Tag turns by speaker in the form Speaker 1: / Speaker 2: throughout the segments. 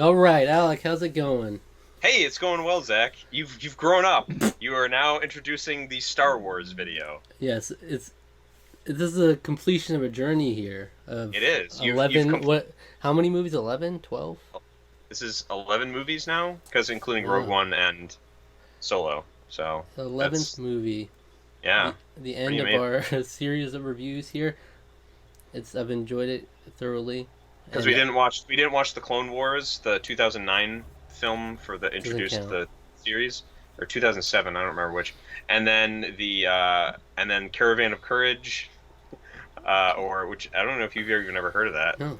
Speaker 1: All right, Alec, how's it going?
Speaker 2: Hey, it's going well, Zach. You've grown up. You are now introducing the Star Wars video.
Speaker 1: Yes, this is a completion of a journey here
Speaker 2: It
Speaker 1: of
Speaker 2: is. You've
Speaker 1: 11
Speaker 2: come.
Speaker 1: what how many movies? 11, 12?
Speaker 2: This is 11 movies now, because including Rogue
Speaker 1: Wow.
Speaker 2: One and Solo. So
Speaker 1: 11th
Speaker 2: that's
Speaker 1: movie.
Speaker 2: yeah,
Speaker 1: The
Speaker 2: pretty
Speaker 1: end of
Speaker 2: amazing.
Speaker 1: our series of reviews here. I've enjoyed it thoroughly
Speaker 2: Because
Speaker 1: and
Speaker 2: we didn't watch the Clone Wars, the 2009 film for the
Speaker 1: it doesn't
Speaker 2: introduced
Speaker 1: count.
Speaker 2: the series, or 2007, I don't remember which. And then Caravan of Courage, or which I don't know if you've even ever heard of that.
Speaker 1: No. No.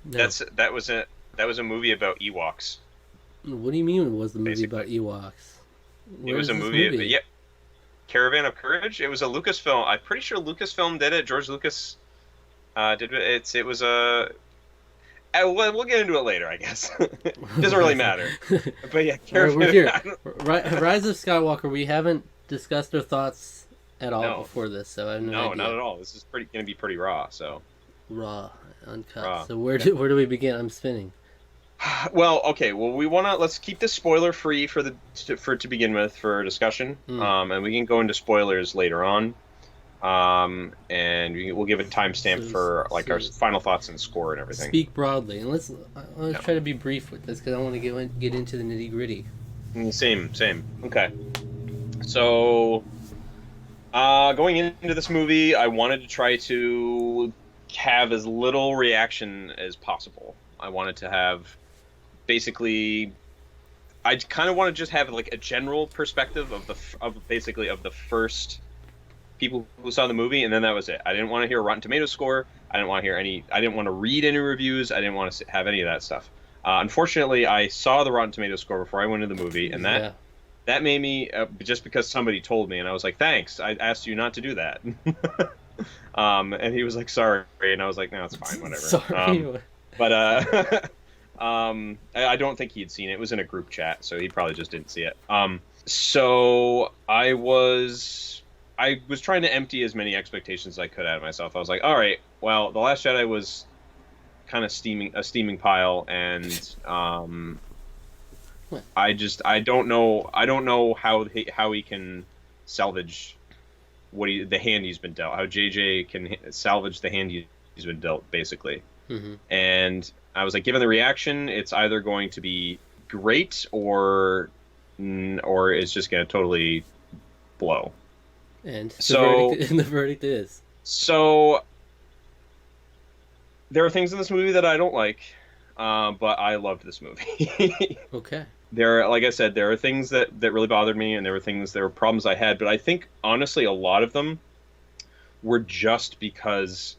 Speaker 2: That's that was a movie about Ewoks,
Speaker 1: What do you mean it was the movie
Speaker 2: basically.
Speaker 1: about Ewoks?
Speaker 2: It
Speaker 1: Where
Speaker 2: was
Speaker 1: is
Speaker 2: a
Speaker 1: this
Speaker 2: movie,
Speaker 1: movie?
Speaker 2: yeah, Caravan of Courage. It was a Lucasfilm. I'm pretty sure Lucasfilm did it. George Lucas did it. It was a. We'll get into it later, I guess. It doesn't really matter. But yeah,
Speaker 1: All right, we're
Speaker 2: Caravan.
Speaker 1: here. Rise of Skywalker. We haven't discussed our thoughts at all
Speaker 2: No,
Speaker 1: before this, so I have no
Speaker 2: no, not
Speaker 1: idea.
Speaker 2: at all. This is pretty gonna be pretty raw. So
Speaker 1: Raw, uncut.
Speaker 2: raw.
Speaker 1: So
Speaker 2: Yeah.
Speaker 1: where do we begin? I'm spinning.
Speaker 2: Well, okay. Well, let's keep this spoiler free to begin with for discussion.
Speaker 1: Hmm.
Speaker 2: And we can go into spoilers later on. And we'll give a timestamp
Speaker 1: So,
Speaker 2: for like our
Speaker 1: so
Speaker 2: final thoughts and score and everything.
Speaker 1: speak broadly, and let's
Speaker 2: Yeah.
Speaker 1: try to be brief with this because I want to get into the nitty gritty.
Speaker 2: Same. Okay. So, going into this movie, I wanted to try to have as little reaction as possible. I wanted to have basically, I kind of want to just have like a general perspective of basically of the first people who saw the movie, and then that was it. I didn't want to hear a Rotten Tomatoes score. I didn't want to hear any. I didn't want to read any reviews. I didn't want to have any of that stuff. Unfortunately, I saw the Rotten Tomatoes score before I went to the movie, and
Speaker 1: Yeah.
Speaker 2: that made me just because somebody told me, and I was like, "Thanks, I asked you not to do that." And he was like, "Sorry," and I was like, "No, it's fine, whatever."
Speaker 1: Sorry.
Speaker 2: But I don't think he had seen it. It was in a group chat, so he probably just didn't see it. So I was trying to empty as many expectations as I could out of myself. I was like, all right, well, The Last Jedi was kind of steaming pile, and
Speaker 1: What?
Speaker 2: I don't know how he can salvage the hand he's been dealt. How JJ can salvage the hand he's been dealt, basically.
Speaker 1: Mm-hmm.
Speaker 2: And I was like, given the reaction, it's either going to be great or it's just going to totally blow.
Speaker 1: And
Speaker 2: So
Speaker 1: the verdict is
Speaker 2: so there are things in this movie that I don't like, but I loved this movie.
Speaker 1: okay.
Speaker 2: Like I said, there are things that really bothered me, and there were problems I had, but I think honestly, a lot of them were just because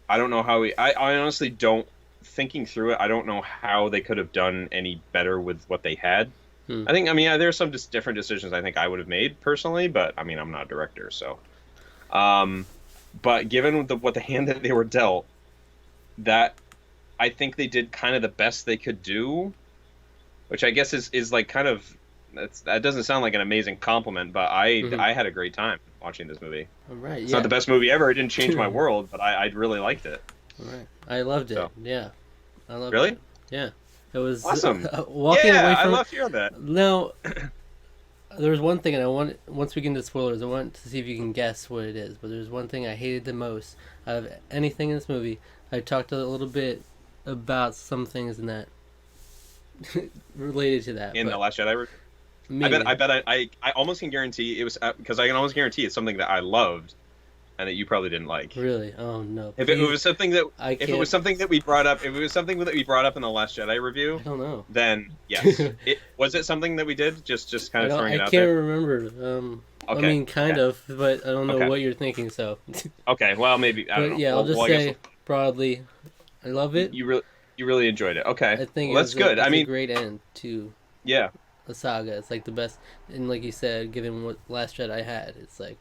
Speaker 2: I don't know how I honestly don't thinking through it. I don't know how they could have done any better with what they had.
Speaker 1: Hmm.
Speaker 2: I mean, there's some just different decisions I think I would have made personally, but I mean, I'm not a director, so. Um, but given what the hand that they were dealt, that I think they did kind of the best they could do, which I guess is like kind of that doesn't sound like an amazing compliment, but
Speaker 1: Mm-hmm.
Speaker 2: I had a great time watching this movie.
Speaker 1: All right.
Speaker 2: It's not
Speaker 1: Yeah.
Speaker 2: the best movie ever. It didn't change my world, but I really liked it.
Speaker 1: All right. I loved it.
Speaker 2: So,
Speaker 1: Yeah. I loved it.
Speaker 2: really
Speaker 1: Yeah. It was
Speaker 2: awesome.
Speaker 1: walking away
Speaker 2: Yeah, I
Speaker 1: from.
Speaker 2: love hearing that.
Speaker 1: Now, there's one thing, and once we get into spoilers, I want to see if you can guess what it is. But there's one thing I hated the most out of anything in this movie. I talked a little bit about some things in that related to that,
Speaker 2: In the
Speaker 1: but
Speaker 2: Last Jedi,
Speaker 1: maybe
Speaker 2: I bet I almost can guarantee it was because I can almost guarantee it's something that I loved and that you probably didn't like.
Speaker 1: really. Oh no!
Speaker 2: If it
Speaker 1: Please,
Speaker 2: was something that
Speaker 1: I
Speaker 2: if it
Speaker 1: can't.
Speaker 2: was something that we brought up, if it was something that we brought up in the Last Jedi
Speaker 1: I
Speaker 2: review,
Speaker 1: don't know.
Speaker 2: then yes. It was it something that we did? Just kind
Speaker 1: I
Speaker 2: of
Speaker 1: don't.
Speaker 2: throwing
Speaker 1: I
Speaker 2: it out
Speaker 1: can't
Speaker 2: there.
Speaker 1: remember. I
Speaker 2: Okay.
Speaker 1: mean, kind
Speaker 2: Okay.
Speaker 1: of, but I don't know
Speaker 2: Okay.
Speaker 1: what you're thinking. So,
Speaker 2: Okay. Well, maybe I don't
Speaker 1: but
Speaker 2: know.
Speaker 1: yeah, I'll just
Speaker 2: I guess
Speaker 1: say broadly, I love it.
Speaker 2: you really enjoyed it. Okay.
Speaker 1: I think
Speaker 2: Well, that's good. I
Speaker 1: it's a
Speaker 2: mean,
Speaker 1: great end to
Speaker 2: yeah.
Speaker 1: a saga. It's like the best, and like you said, given what Last Jedi had, it's like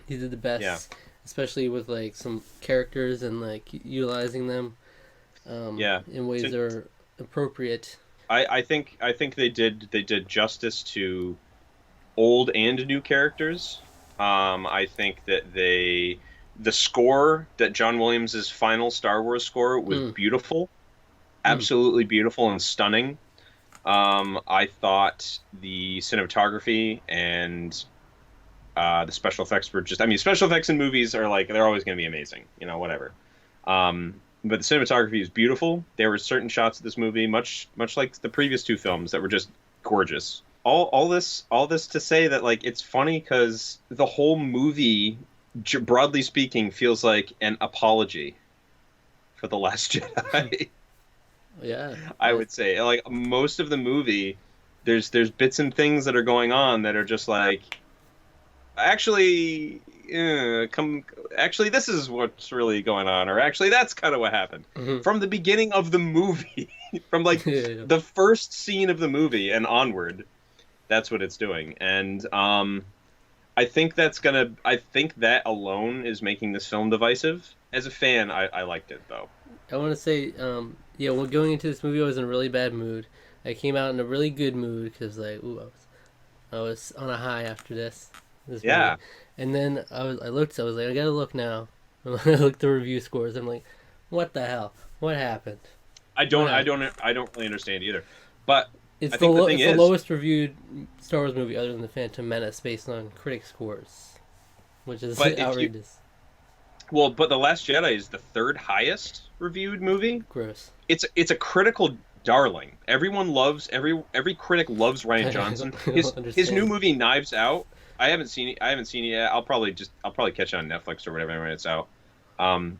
Speaker 1: he did the
Speaker 2: Yeah.
Speaker 1: best, especially with like some characters and like utilizing them
Speaker 2: Yeah.
Speaker 1: in ways
Speaker 2: To-
Speaker 1: that are appropriate.
Speaker 2: I think they did justice to old and new characters. I think that the score that John Williams' final Star Wars score was
Speaker 1: Mm,
Speaker 2: beautiful. absolutely beautiful and stunning. I thought the cinematography and the special effects were just, I mean, special effects in movies are like, they're always going to be amazing, whatever. But the cinematography is beautiful. There were certain shots of this movie, much like the previous two films, that were just gorgeous. All this to say that, like, it's funny because the whole movie, broadly speaking, feels like an apology for The Last Jedi.
Speaker 1: Yeah,
Speaker 2: I would say, like, most of the movie, there's bits and things that are going on that are just like, actually, actually, this is what's really going on, or actually, that's kind of what happened.
Speaker 1: Mm-hmm.
Speaker 2: From the beginning of the movie, from like the first scene of the movie and onward, that's what it's doing. And I think that alone is making this film divisive. As a fan, I liked it, though.
Speaker 1: I want to say, yeah, when going into this movie, I was in a really bad mood. I came out in a really good mood because, like, I was on a high after this
Speaker 2: Yeah.
Speaker 1: movie. And then I was like, I gotta look now. I looked at the review scores. I'm like, what the hell? What happened?
Speaker 2: I don't really understand either. But
Speaker 1: It's
Speaker 2: I think the thing
Speaker 1: it's the
Speaker 2: is,
Speaker 1: lowest reviewed Star Wars movie other than The Phantom Menace based on critic scores, which is outrageous.
Speaker 2: But The Last Jedi is the third highest reviewed movie.
Speaker 1: Gross.
Speaker 2: It's a critical darling. Everyone loves every critic loves Rian Johnson. His new movie Knives Out. I haven't seen it yet. I'll probably catch it on Netflix or whatever when it's out.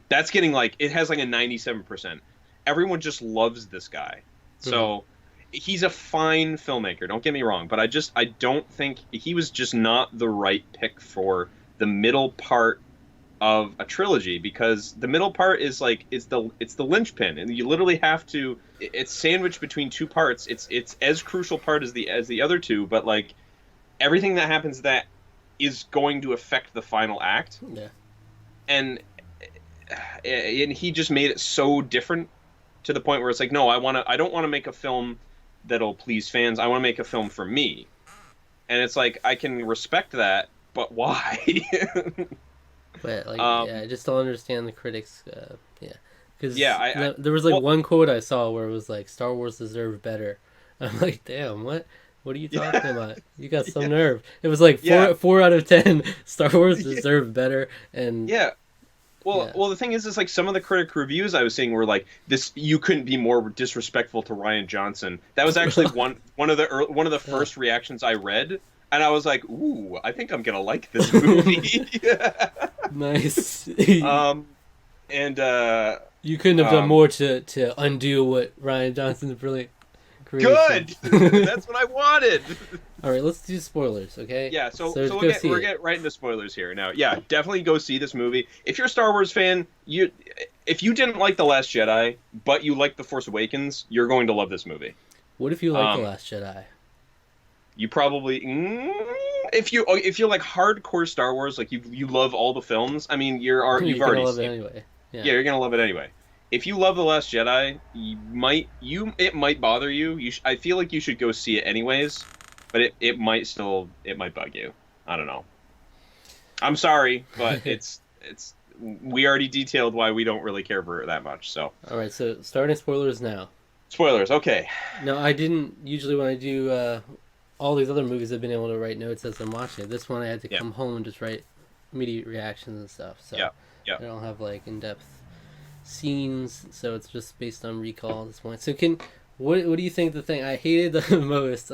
Speaker 2: That's getting, like, it has like a 97%. Everyone just loves this guy. So he's a fine filmmaker. Don't get me wrong, but I don't think he was just not the right pick for the middle part of a trilogy, because the middle part is like it's the linchpin, and you literally have to, it's sandwiched between two parts. It's as crucial part as the other two, but like everything that happens that is going to affect the final act.
Speaker 1: Yeah.
Speaker 2: And he just made it so different to the point where it's like, no, I don't want to make a film that'll please fans. I want to make a film for me. And it's like, I can respect that, but why?
Speaker 1: But like, yeah, I just don't understand the critics. Because
Speaker 2: I
Speaker 1: there was like one quote I saw where it was like, "Star Wars deserved better." I'm like, damn, what are you talking about? You got some nerve. It was like 4 out of 10. Star Wars deserved better, and
Speaker 2: Well, the thing is like some of the critic reviews I was seeing were like, this, you couldn't be more disrespectful to Rian Johnson. That was actually one of the first reactions I read. And I was like, ooh, I think I'm going to like this movie.
Speaker 1: Nice.
Speaker 2: And
Speaker 1: you couldn't have done more to undo what Rian Johnson's brilliant creation.
Speaker 2: Good! That's what I wanted!
Speaker 1: All right, let's do spoilers, okay?
Speaker 2: Yeah, so we'll get right into spoilers here. Now, yeah, definitely go see this movie. If you're a Star Wars fan, if you didn't like The Last Jedi, but you like The Force Awakens, you're going to love this movie.
Speaker 1: What if you like The Last Jedi?
Speaker 2: You probably, if you're like hardcore Star Wars, like you love all the films. I mean, you've already
Speaker 1: love
Speaker 2: seen
Speaker 1: it anyway. Yeah,
Speaker 2: you're gonna love it anyway. If you love The Last Jedi, it might bother you. I feel like you should go see it anyways, but it might bug you. I don't know. I'm sorry, but we already detailed why we don't really care for it that much. So
Speaker 1: all right, so starting spoilers now.
Speaker 2: Spoilers, okay.
Speaker 1: No, I didn't usually when I do. All these other movies I've been able to write notes as I'm watching it. This one I had to come home and just write immediate reactions and stuff. So I don't have like in-depth scenes, so it's just based on recall at this point. So what do you think the thing I hated the most?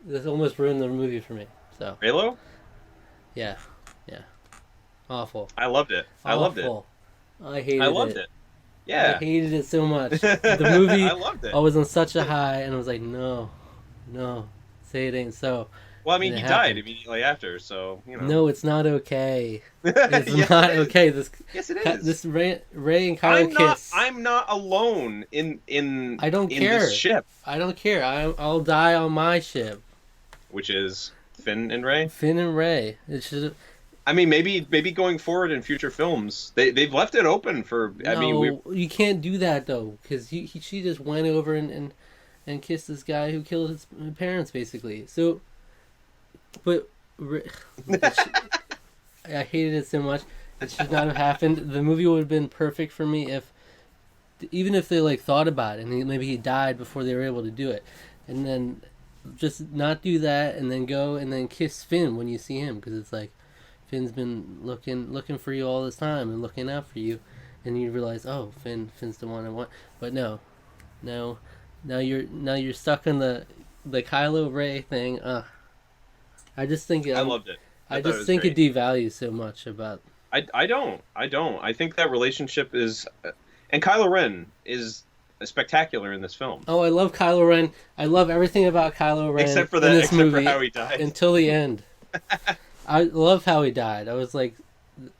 Speaker 1: This almost ruined the movie for me. So
Speaker 2: Reylo?
Speaker 1: Yeah. Awful.
Speaker 2: I loved it. I loved it.
Speaker 1: I loved it.
Speaker 2: Yeah.
Speaker 1: I hated it so much. The movie
Speaker 2: I loved it.
Speaker 1: I was on such a high and I was like, no. Say it ain't so.
Speaker 2: Well, I mean, he died immediately after, so,
Speaker 1: No, it's not okay. It's not okay.
Speaker 2: Yes, it is.
Speaker 1: This Rey and Kylo kiss.
Speaker 2: I'm not alone in
Speaker 1: I don't care.
Speaker 2: This ship.
Speaker 1: I don't care. I'll die on my ship.
Speaker 2: Which is Finn and Rey?
Speaker 1: Finn and Rey. It should.
Speaker 2: I mean, maybe going forward in future films, they've left it open for.
Speaker 1: You can't do that though, because she just went over and kissed this guy who killed his parents, basically. So, but I hated it so much. It should not have happened. The movie would have been perfect for me if even if they like thought about it and maybe he died before they were able to do it, and then just not do that and then go and then kiss Finn when you see him, because it's like Finn's been looking for you all this time and looking out for you, and you realize, oh, Finn's the one I want. But no, now you're stuck in the Kylo Ray thing. I just think
Speaker 2: I loved it.
Speaker 1: I just think
Speaker 2: great.
Speaker 1: it devalues so much about.
Speaker 2: I don't. I think that relationship is, and Kylo Ren is spectacular in this film.
Speaker 1: Oh, I love Kylo Ren. I love everything about Kylo Ren
Speaker 2: Except for
Speaker 1: in this
Speaker 2: except
Speaker 1: movie
Speaker 2: for how he died.
Speaker 1: until the end. I love how he died. I was like,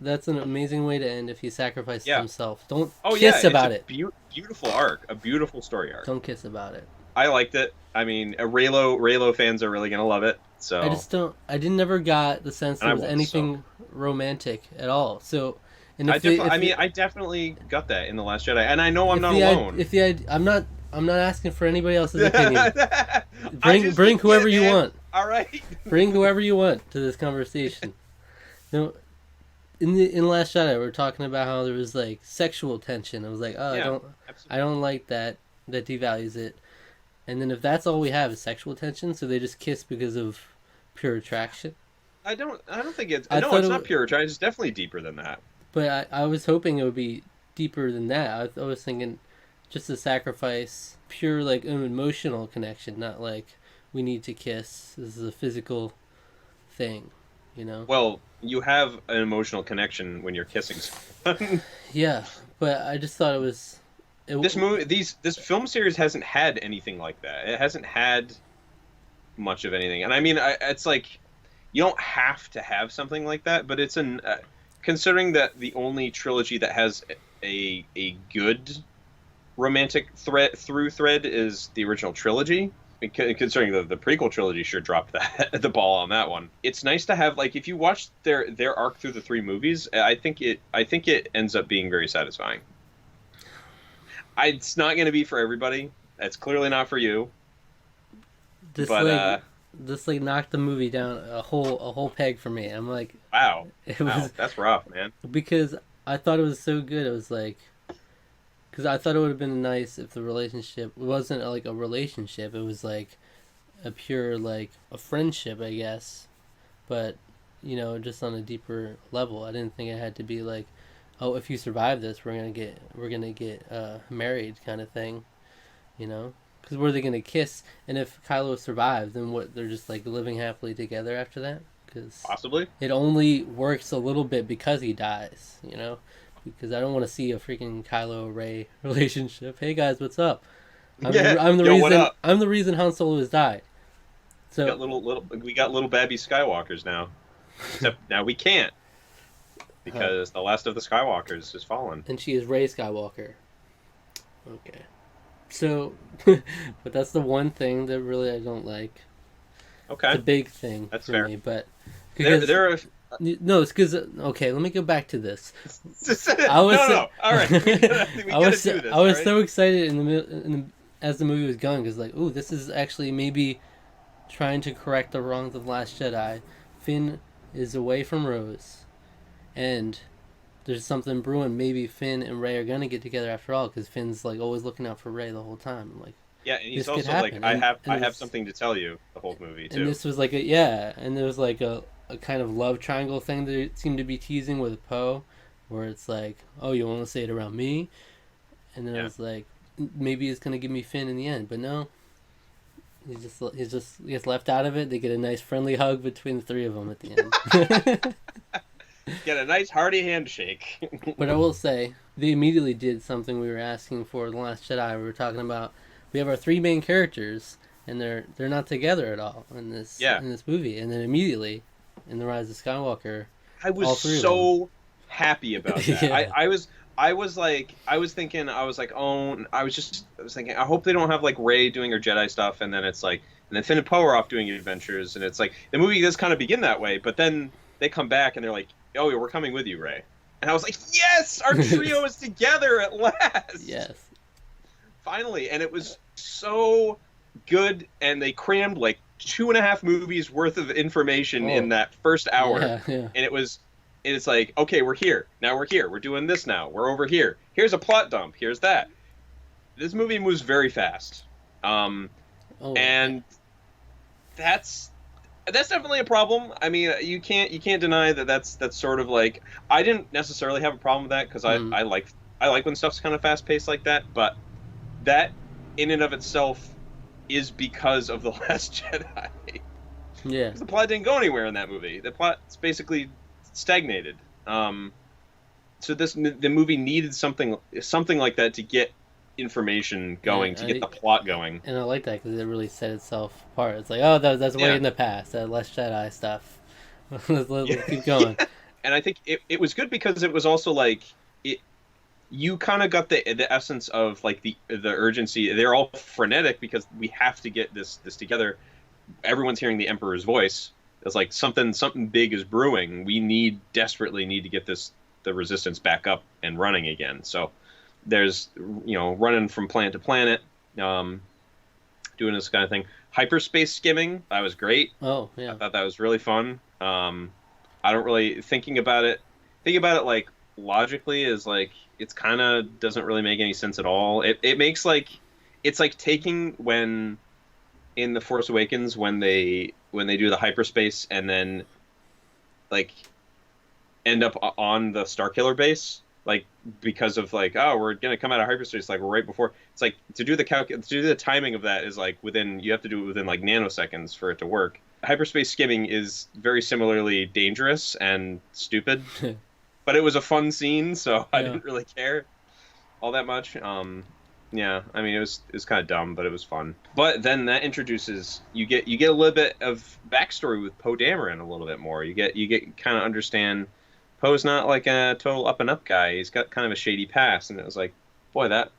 Speaker 1: that's an amazing way to end if he sacrificed himself. Don't kiss about it.
Speaker 2: Beautiful arc, a beautiful story arc.
Speaker 1: Don't kiss about it.
Speaker 2: I liked it. I mean, Reylo fans are really gonna love it. So
Speaker 1: I never got the sense there was anything romantic at all. So, and
Speaker 2: I definitely got that in The Last Jedi, and I know I'm not alone.
Speaker 1: I'm not asking for anybody else's opinion. Bring whoever you want.
Speaker 2: All right.
Speaker 1: Bring whoever you want to this conversation. No, in The Last Jedi, we were talking about how there was like sexual tension. I was like, I don't like that. That devalues it. And then if that's all we have is sexual tension, so they just kiss because of pure attraction.
Speaker 2: I don't think it's. No, it's not pure attraction. It's definitely deeper than that.
Speaker 1: But I was hoping it would be deeper than that. I was thinking just a sacrifice, pure like an emotional connection, not like we need to kiss. This is a physical thing, you know.
Speaker 2: Well, you have an emotional connection when you're kissing someone.
Speaker 1: Yeah, but I just thought it was.
Speaker 2: This film series hasn't had anything like that. It hasn't had much of anything, and I mean, it's like you don't have to have something like that, but it's considering that the only trilogy that has a good romantic thread is the original trilogy. Considering the prequel trilogy sure dropped the ball on that one. It's nice to have, like, if you watch their arc through the three movies, I think it ends up being very satisfying. It's not going to be for everybody. It's clearly not for you.
Speaker 1: Just knocked the movie down a whole peg for me. I'm like,
Speaker 2: wow, that's rough, man.
Speaker 1: Because I thought it was so good. It was like, because I thought it would have been nice if the relationship wasn't like a relationship. It was like a pure like a friendship, I guess. But you know, just on a deeper level. I didn't think it had to be like, oh, if you survive this, we're gonna get married kind of thing, you know? Because were they gonna kiss? And if Kylo survived, then what? They're just like living happily together after that? Because
Speaker 2: possibly
Speaker 1: it only works a little bit because he dies, you know? Because I don't want to see a freaking Kylo Rey relationship. Hey guys, what's up? I'm the reason Han Solo has died. So
Speaker 2: we got little Baby Skywalkers now. Except now we can't. Because the last of the Skywalkers has fallen.
Speaker 1: And she is Rey Skywalker. Okay. So, but that's the one thing that really I don't like.
Speaker 2: Okay.
Speaker 1: The big thing
Speaker 2: that's
Speaker 1: for
Speaker 2: fair.
Speaker 1: Me, but
Speaker 2: there are...
Speaker 1: No, it's because okay. Let me go back to this.
Speaker 2: All right. I was
Speaker 1: so excited as the movie was going, because like, ooh, this is actually maybe trying to correct the wrongs of Last Jedi. Finn is away from Rose. And there's something brewing. Maybe Finn and Rey are gonna get together after all, because Finn's like always looking out for Rey the whole time. I'm like,
Speaker 2: yeah, and he's also like, I have something to tell you the whole movie too.
Speaker 1: And this was like and there was like a kind of love triangle thing that it seemed to be teasing with Poe, where it's like, oh, you want to say it around me, and then I was like, maybe it's gonna give me Finn in the end, but no. He gets left out of it. They get a nice friendly hug between the three of them at the end.
Speaker 2: Get a nice hearty handshake.
Speaker 1: But I will say, they immediately did something we were asking for in The Last Jedi. We were talking about, we have our three main characters, and they're not together at all in this movie. And then immediately, in The Rise of Skywalker,
Speaker 2: I was so happy about that.
Speaker 1: Yeah.
Speaker 2: I was thinking, I was thinking, I hope they don't have like Rey doing her Jedi stuff, and then it's like, and then Finn and Poe are off doing adventures, and it's like, the movie does kind of begin that way, but then they come back and they're like, oh, we're coming with you, Rey. And I was like, yes, our trio is together at last.
Speaker 1: Yes.
Speaker 2: Finally. And it was so good, and they crammed like 2.5 movies worth of information in that first hour.
Speaker 1: Yeah.
Speaker 2: And it's like, okay, we're here. Now we're here. We're doing this now. We're over here. Here's a plot dump. Here's that. this movie moves very fast, um,
Speaker 1: Oh yeah.
Speaker 2: and that's that's definitely a problem. I mean, you can't deny that that's sort of like I didn't necessarily have a problem with that because
Speaker 1: Mm,
Speaker 2: I like when stuff's kind of fast paced like that, but that in and of itself is because of the Last Jedi.
Speaker 1: yeah.
Speaker 2: Because the plot didn't go anywhere in that movie. The plot's basically stagnated. So the movie needed something like that to get information going,
Speaker 1: And
Speaker 2: to get the plot going.
Speaker 1: I like that because it really set itself apart. It's like, oh, that's way
Speaker 2: Yeah,
Speaker 1: in the past. That Last Jedi stuff. Let's
Speaker 2: yeah,
Speaker 1: keep
Speaker 2: yeah.
Speaker 1: going.
Speaker 2: And I think it was good because it was also like it. You kind of got the essence of like the urgency. They're all frenetic because we have to get this together. Everyone's hearing the Emperor's voice. It's like something big is brewing. We desperately need to get the resistance back up and running again. So there's running from planet to planet, um, doing this kind of thing. Hyperspace skimming, that was great.
Speaker 1: Oh
Speaker 2: I
Speaker 1: yeah.
Speaker 2: thought that was really fun. I don't really thinking about it like logically is like it's kind of doesn't really make any sense at all. It makes like it's like taking when in the Force Awakens when they do the hyperspace and then like end up on the Starkiller base, like because of like oh we're gonna come out of hyperspace like right before. It's like to do the timing of that is like within you have to do it within like nanoseconds for it to work. Hyperspace skimming is very similarly dangerous and stupid, but it was a fun scene, so I
Speaker 1: Yeah.
Speaker 2: didn't really care all that much. Yeah, I mean it was kind of dumb, but it was fun. But then that introduces you get a little bit of backstory with Poe Dameron a little bit more. You get kind of understand Poe's not like a total up and up guy. He's got kind of a shady past, and it was like, boy, that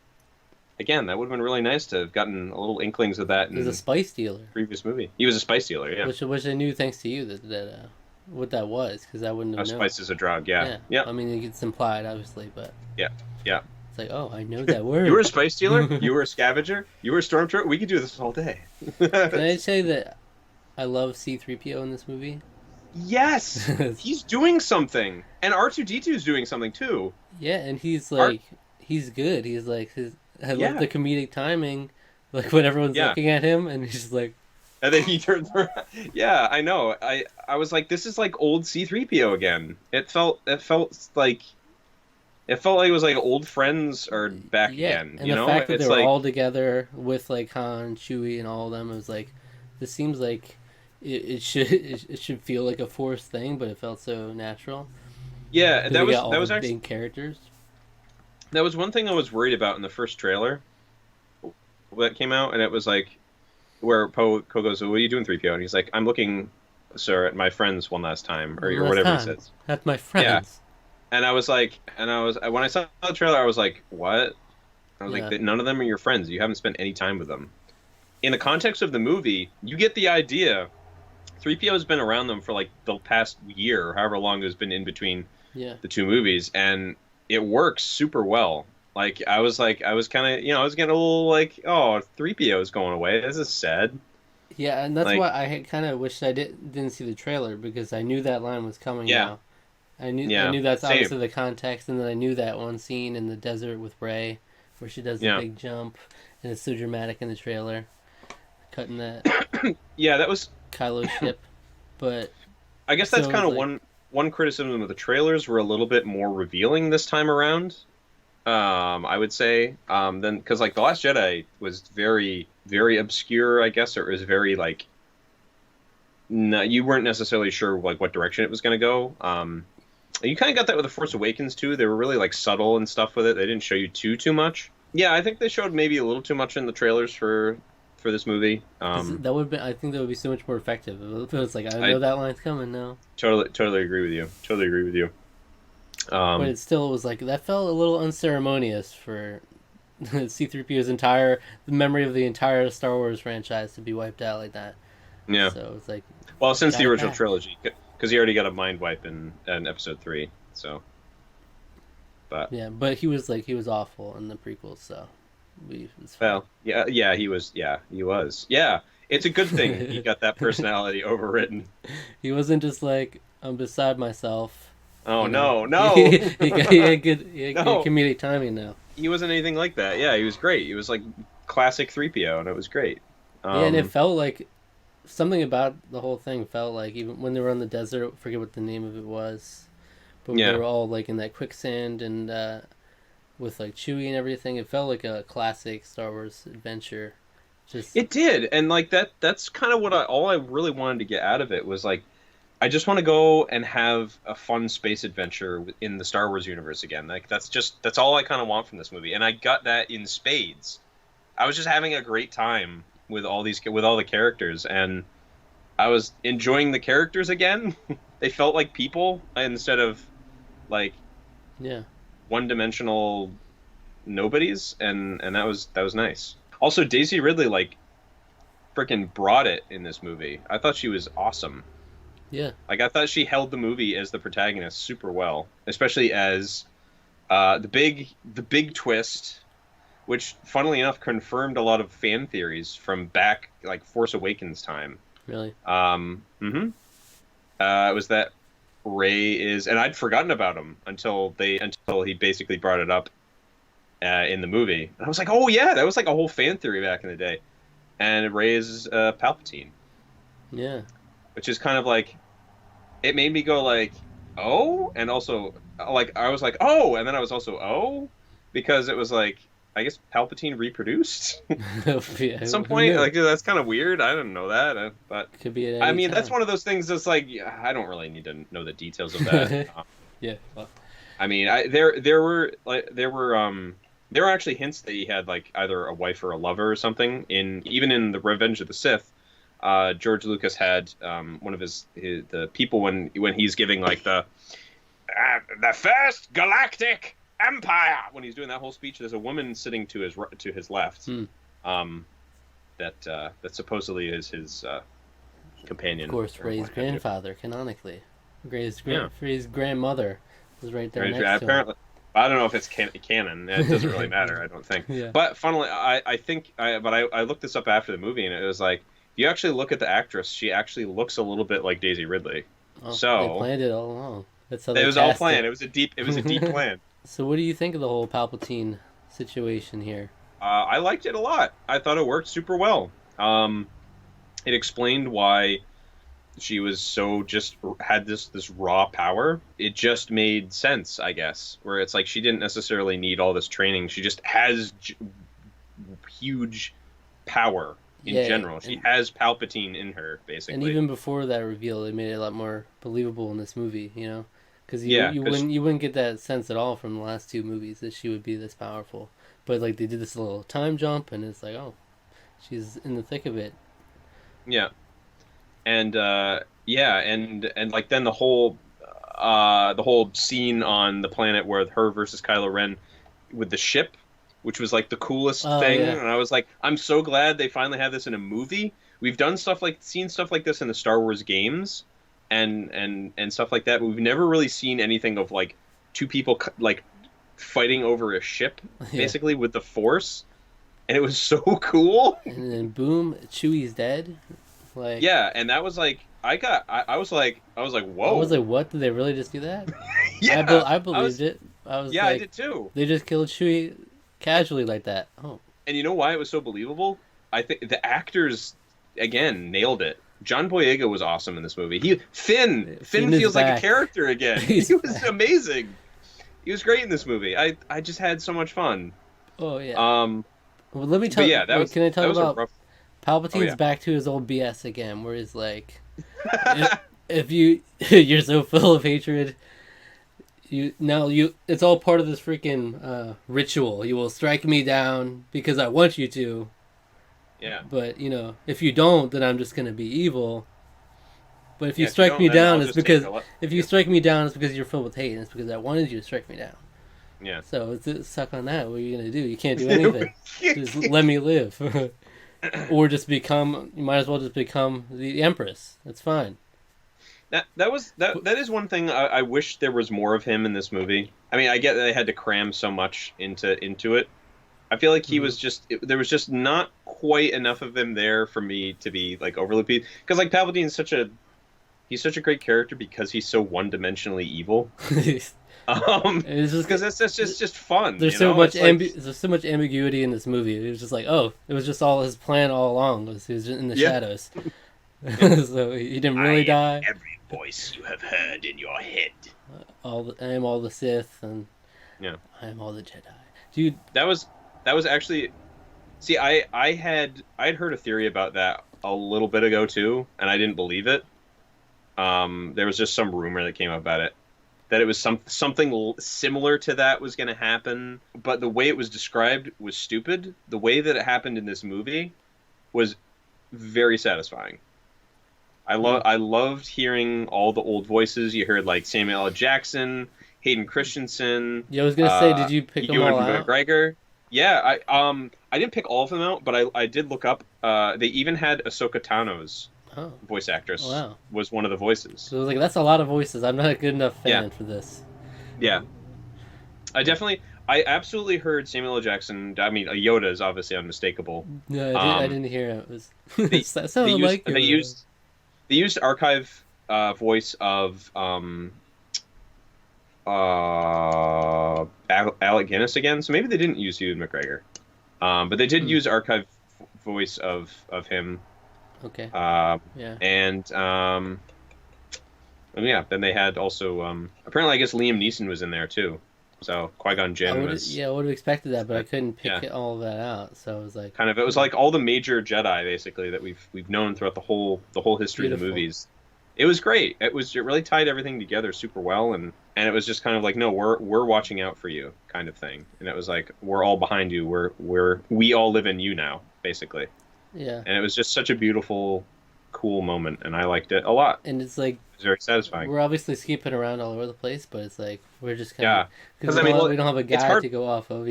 Speaker 2: again that would have been really nice to have gotten a little inklings of that
Speaker 1: He's a
Speaker 2: in
Speaker 1: spice dealer,
Speaker 2: previous movie. He was a spice dealer, yeah.
Speaker 1: which I knew thanks to you that what that was because I wouldn't have
Speaker 2: A
Speaker 1: known.
Speaker 2: spice is a drug, yeah,
Speaker 1: Yeah.
Speaker 2: yeah,
Speaker 1: I mean, it's implied obviously, but
Speaker 2: yeah, yeah.
Speaker 1: it's like, oh, I know that
Speaker 2: You were a
Speaker 1: word.
Speaker 2: spice dealer. You were a scavenger. You were a stormtrooper. We could do this all day.
Speaker 1: Can I say that I love C-3PO in this movie?
Speaker 2: Yes, he's doing something, and R2D2 is doing something too.
Speaker 1: Yeah, and he's
Speaker 2: Art,
Speaker 1: like, he's good. He's like, I love
Speaker 2: yeah,
Speaker 1: the comedic timing, like when everyone's
Speaker 2: yeah.
Speaker 1: looking at him, and he's like,
Speaker 2: And then he turns around. Yeah, I know. I was like, this is like old C3PO again. It felt like it was like old friends are back
Speaker 1: yeah.
Speaker 2: again.
Speaker 1: And
Speaker 2: You
Speaker 1: the
Speaker 2: know,
Speaker 1: fact that they
Speaker 2: it's
Speaker 1: were
Speaker 2: like
Speaker 1: all together with like Han, Chewie, and all of them, it was like, this seems like it should feel like a forced thing, but it felt so natural
Speaker 2: yeah,
Speaker 1: because we got
Speaker 2: that
Speaker 1: all the
Speaker 2: was actually
Speaker 1: big characters.
Speaker 2: that was one thing I was worried about in the first trailer that came out, and it was like where Poe goes, "What are you doing, 3PO?" And he's like, "I'm looking, sir, at my friends one last time," or
Speaker 1: Last
Speaker 2: whatever he
Speaker 1: time,
Speaker 2: says.
Speaker 1: that's my
Speaker 2: Yeah,
Speaker 1: friends.
Speaker 2: and I was like, and I was when I saw the trailer, I was like, "What?" I was like,
Speaker 1: Yeah,
Speaker 2: "None of them are your friends. You haven't spent any time with them." In the context of the movie, you get the idea. 3PO has been around them for like the past year, or however long there's been in between
Speaker 1: yeah.
Speaker 2: the two movies, and it works super well. Like, I was kind of, I was getting a little like, oh, 3PO is going away. This is sad.
Speaker 1: Yeah, and that's
Speaker 2: Like,
Speaker 1: why I kind of wished I didn't see the trailer because I knew that line was coming
Speaker 2: yeah,
Speaker 1: now. I
Speaker 2: yeah,
Speaker 1: knew that's
Speaker 2: same.
Speaker 1: obviously the context, and then I knew that one scene in the desert with Rey, where she does the
Speaker 2: Yeah,
Speaker 1: big jump, and it's so dramatic in the trailer, cutting that
Speaker 2: yeah. That was,
Speaker 1: Kylo ship. But
Speaker 2: I guess that's
Speaker 1: so
Speaker 2: kind
Speaker 1: it's
Speaker 2: of
Speaker 1: like,
Speaker 2: one criticism of the trailers were a little bit more revealing this time around. I would say, than because like the Last Jedi was very very obscure, I guess, or it was very like no, you weren't necessarily sure like what direction it was going to go. You kind of got that with the Force Awakens too. They were really like subtle and stuff with it. They didn't show you too much. Yeah, I think they showed maybe a little too much in the trailers for this movie.
Speaker 1: cause that would be I think that would be so much more effective if it was like I know
Speaker 2: I
Speaker 1: that line's coming now.
Speaker 2: totally agree with you. Totally agree with you.
Speaker 1: But
Speaker 2: Um,
Speaker 1: it still was like that felt a little unceremonious for C-3PO's entire the memory of the entire Star Wars franchise to be wiped out like that.
Speaker 2: yeah.
Speaker 1: So it's like
Speaker 2: Well, since
Speaker 1: got
Speaker 2: the
Speaker 1: it
Speaker 2: original
Speaker 1: back.
Speaker 2: trilogy, because he already got a mind wipe in Episode 3. So, but
Speaker 1: Yeah, but he was awful in the prequels, so it's fine.
Speaker 2: well, yeah, he was. Yeah, it's a good thing he got that personality overwritten.
Speaker 1: He wasn't just like I'm beside myself,
Speaker 2: Oh
Speaker 1: you know.
Speaker 2: no, no,
Speaker 1: He had good
Speaker 2: no.
Speaker 1: comedic timing now.
Speaker 2: he wasn't anything like that. Yeah, he was great. He was like classic 3PO, and it was great.
Speaker 1: Yeah, and it
Speaker 2: Um,
Speaker 1: felt like something about the whole thing felt like even when they were on the desert, I forget what the name of it was, but they
Speaker 2: yeah,
Speaker 1: were all like in that quicksand and with like Chewie and everything. It felt like a classic Star Wars adventure. Just
Speaker 2: it did, and like that's kind of what all I really wanted to get out of it was like I just want to go and have a fun space adventure in the Star Wars universe again. Like that's all I kind of want from this movie, and I got that in spades. I was just having a great time with all the characters, and I was enjoying the characters again. They felt like people instead of like
Speaker 1: yeah,
Speaker 2: one-dimensional nobodies, and that was nice. Also, Daisy Ridley like freaking brought it in this movie. I thought she was awesome.
Speaker 1: yeah,
Speaker 2: Like I thought she held the movie as the protagonist super well, especially as the big twist, which funnily enough confirmed a lot of fan theories from back like Force Awakens time.
Speaker 1: really.
Speaker 2: Mm-hmm. It was that Ray is, and I'd forgotten about him until he basically brought it up in the movie. And I was like, oh yeah, that was like a whole fan theory back in the day. And Ray is Palpatine,
Speaker 1: Yeah,
Speaker 2: which is kind of like it made me go like, oh, and also like I was like, oh, and then I was also oh, because it was like I guess Palpatine reproduced
Speaker 1: yeah.
Speaker 2: at some
Speaker 1: Who
Speaker 2: point.
Speaker 1: knew?
Speaker 2: Like that's kind of weird. I didn't know that, but
Speaker 1: Could be at
Speaker 2: I
Speaker 1: any
Speaker 2: mean that's
Speaker 1: time.
Speaker 2: one of those things that's like I don't really need to know the details of that.
Speaker 1: Yeah, well,
Speaker 2: I mean, there were actually hints that he had like either a wife or a lover or something in even in the Revenge of the Sith. George Lucas had one of the people when he's giving like the first galactic empire when he's doing that whole speech. There's a woman sitting to his left,
Speaker 1: hmm.
Speaker 2: um, that supposedly is his
Speaker 1: Of
Speaker 2: companion.
Speaker 1: course,
Speaker 2: Or
Speaker 1: Ray's
Speaker 2: what have you.
Speaker 1: grandfather, canonically.
Speaker 2: Yeah.
Speaker 1: Ray's grandmother was right there next to him.
Speaker 2: Apparently, I don't know if it's canon. It doesn't really matter, I don't think.
Speaker 1: Yeah.
Speaker 2: But funnily, I think, I looked this up after the movie, and it was like, if you actually look at the actress, she actually looks a little bit like Daisy Ridley.
Speaker 1: Oh, they
Speaker 2: So
Speaker 1: planned it all along. That's how
Speaker 2: it
Speaker 1: they
Speaker 2: was all
Speaker 1: cast
Speaker 2: planned.
Speaker 1: it.
Speaker 2: It was a deep plan.
Speaker 1: So, what do you think of the whole Palpatine situation here?
Speaker 2: I liked it a lot. I thought it worked super well. It explained why she was so just had this raw power. It just made sense, I guess. Where it's like she didn't necessarily need all this training. She just has huge power in
Speaker 1: Yeah,
Speaker 2: general. She has Palpatine in her,
Speaker 1: and
Speaker 2: basically.
Speaker 1: even before that reveal, they made it a lot more believable in this movie. You know, because
Speaker 2: Yeah,
Speaker 1: you
Speaker 2: because
Speaker 1: wouldn't get that sense at all from the last two movies that she would be this powerful. But like they did this little time jump, and it's like, oh, she's in the thick of it.
Speaker 2: yeah, and yeah, and like then the whole scene on the planet where her versus Kylo Ren with the ship, which was like the coolest
Speaker 1: Oh
Speaker 2: thing,
Speaker 1: yeah,
Speaker 2: and I was like, I'm so glad they finally have this in a movie. We've seen stuff like this in the Star Wars games, and stuff like that, but we've never really seen anything of like two people like fighting over a ship,
Speaker 1: yeah.
Speaker 2: basically with the Force, and it was so cool.
Speaker 1: And then boom, Chewie's dead. Like
Speaker 2: Yeah, and that was like I was like,
Speaker 1: I
Speaker 2: whoa.
Speaker 1: was like, what? Did they really just do that?
Speaker 2: Yeah,
Speaker 1: I
Speaker 2: I
Speaker 1: believed
Speaker 2: was.
Speaker 1: it. I was
Speaker 2: Yeah, I
Speaker 1: like,
Speaker 2: did too.
Speaker 1: they just killed Chewie casually like that. Oh,
Speaker 2: And you know why it was so believable? I think the actors again nailed it. John Boyega was awesome in this movie. Finn
Speaker 1: Finn is
Speaker 2: feels like a
Speaker 1: back.
Speaker 2: character again.
Speaker 1: He's
Speaker 2: He was
Speaker 1: back.
Speaker 2: amazing. He was great in this movie. I just had so much fun.
Speaker 1: Oh yeah.
Speaker 2: Um,
Speaker 1: Well, let me
Speaker 2: but
Speaker 1: tell.
Speaker 2: yeah, that
Speaker 1: Wait,
Speaker 2: was
Speaker 1: can I
Speaker 2: that
Speaker 1: talk
Speaker 2: was a
Speaker 1: about
Speaker 2: rough. Oh
Speaker 1: Palpatine's
Speaker 2: yeah.
Speaker 1: back to his old BS again, where he's like, if you you're so full of hatred, it's all part of this freaking ritual. You will strike me down because I want you to,
Speaker 2: Yeah.
Speaker 1: but if you don't, then I'm just gonna be evil. But if you
Speaker 2: Yeah. If you
Speaker 1: strike
Speaker 2: don't,
Speaker 1: me
Speaker 2: then
Speaker 1: down,
Speaker 2: I'll
Speaker 1: it's
Speaker 2: just take
Speaker 1: because
Speaker 2: the.
Speaker 1: if you
Speaker 2: Yep.
Speaker 1: strike me down, it's because you're filled with hate, and it's because I wanted you to strike me down.
Speaker 2: Yeah.
Speaker 1: So it's suck on that. What are you gonna do? You can't do anything. Just let me live. Or just become. You might as well just become the Empress. That's fine.
Speaker 2: That is one thing I wish there was more of him in this movie. I mean, I get that they had to cram so much into it. I feel like
Speaker 1: Mhm.
Speaker 2: there was just not quite enough of him there for me to be like overly pleased. Because like Palpatine's such a he's such a great character because he's so one-dimensionally evil.
Speaker 1: It's just
Speaker 2: Because that's just fun, you know? It's like,
Speaker 1: there's so much ambiguity in this movie. It was just like, oh, it was just all his plan all along. Was he was just in the
Speaker 2: yeah,
Speaker 1: shadows,
Speaker 2: yeah.
Speaker 1: so he didn't really die.
Speaker 2: Every voice you have heard in your head.
Speaker 1: I am all the Sith, and
Speaker 2: Yeah,
Speaker 1: I am all the Jedi. Dude,
Speaker 2: that was actually. See, I'd heard a theory about that a little bit ago too, and I didn't believe it. There was just some rumor that came up about it, that it was something similar to that was going to happen, but the way it was described was stupid. The way that it happened in this movie was very satisfying. I loved hearing all the old voices. You heard like Samuel L. Jackson, Hayden Christensen,
Speaker 1: yeah, I was gonna say, did you pick them
Speaker 2: Ewan
Speaker 1: all out?
Speaker 2: McGregor. Yeah, I didn't pick all of them out, but I did look up. They even had Ahsoka Tano's
Speaker 1: Oh,
Speaker 2: voice actress
Speaker 1: wow.
Speaker 2: was one of the voices.
Speaker 1: So I was like, that's a lot of voices. I'm not a good enough fan
Speaker 2: Yeah.
Speaker 1: for this.
Speaker 2: Yeah, I absolutely heard Samuel L. Jackson. I mean, Yoda is obviously unmistakable.
Speaker 1: No, I didn't hear it. It was
Speaker 2: They
Speaker 1: that
Speaker 2: they
Speaker 1: sounded
Speaker 2: used
Speaker 1: like it.
Speaker 2: they used archive voice of Alec Guinness again. So maybe they didn't use Ewan McGregor, but they did use archive voice of him.
Speaker 1: Okay. Yeah.
Speaker 2: And yeah, then they had also apparently I guess Liam Neeson was in there too. So Qui-Gon Jinn was
Speaker 1: I would have expected that, but I couldn't pick
Speaker 2: yeah.
Speaker 1: all of that out. So I was like,
Speaker 2: kind of, it was like all the major Jedi basically that we've known throughout the whole history of the
Speaker 1: Beautiful.
Speaker 2: movies. It was great. It really tied everything together super well, and it was just kind of like, no, we're watching out for you kind of thing. And it was like, we're all behind you. We all live in you now, basically.
Speaker 1: yeah.
Speaker 2: And it was just such a beautiful, cool moment, and I liked it a lot.
Speaker 1: And it's like,
Speaker 2: It was very satisfying.
Speaker 1: we're obviously skipping around all over the place, but it's like we're just kind
Speaker 2: Yeah,
Speaker 1: of because
Speaker 2: because I mean,
Speaker 1: we don't have a
Speaker 2: it's
Speaker 1: guide
Speaker 2: hard.
Speaker 1: to go off of,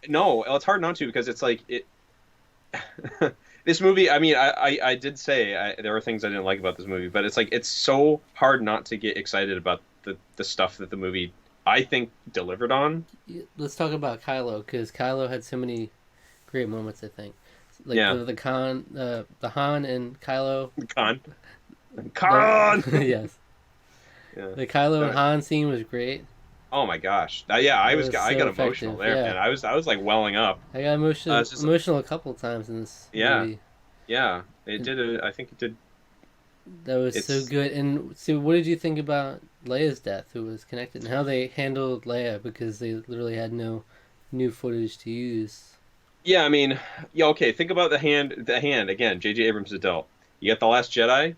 Speaker 2: No, well, it's hard not to, because it's like it. This movie, I mean, I did say there were things I didn't like about this movie, but it's like it's so hard not to get excited about the stuff that the movie, I think, delivered on.
Speaker 1: Let's talk about Kylo, because Kylo had so many great moments. I think, like
Speaker 2: Yeah.
Speaker 1: the Han and Kylo.
Speaker 2: Con.
Speaker 1: Yes,
Speaker 2: Yeah.
Speaker 1: the Kylo and Han scene was great.
Speaker 2: Oh my gosh. Yeah, I
Speaker 1: It
Speaker 2: was
Speaker 1: was
Speaker 2: I
Speaker 1: so
Speaker 2: got emotional
Speaker 1: effective,
Speaker 2: there,
Speaker 1: yeah.
Speaker 2: man. I was like welling up.
Speaker 1: I got
Speaker 2: it's just-
Speaker 1: emotional a couple times in this
Speaker 2: Yeah.
Speaker 1: movie.
Speaker 2: Yeah, it did. I think it did.
Speaker 1: That was so
Speaker 2: It's-
Speaker 1: good. And so, what did you think about Leia's death, who was connected, and how they handled Leia, because they literally had no new footage to use?
Speaker 2: Yeah, I mean, yeah, okay. Think about the hand. The hand again. J.J. Abrams' adult. You got the Last Jedi.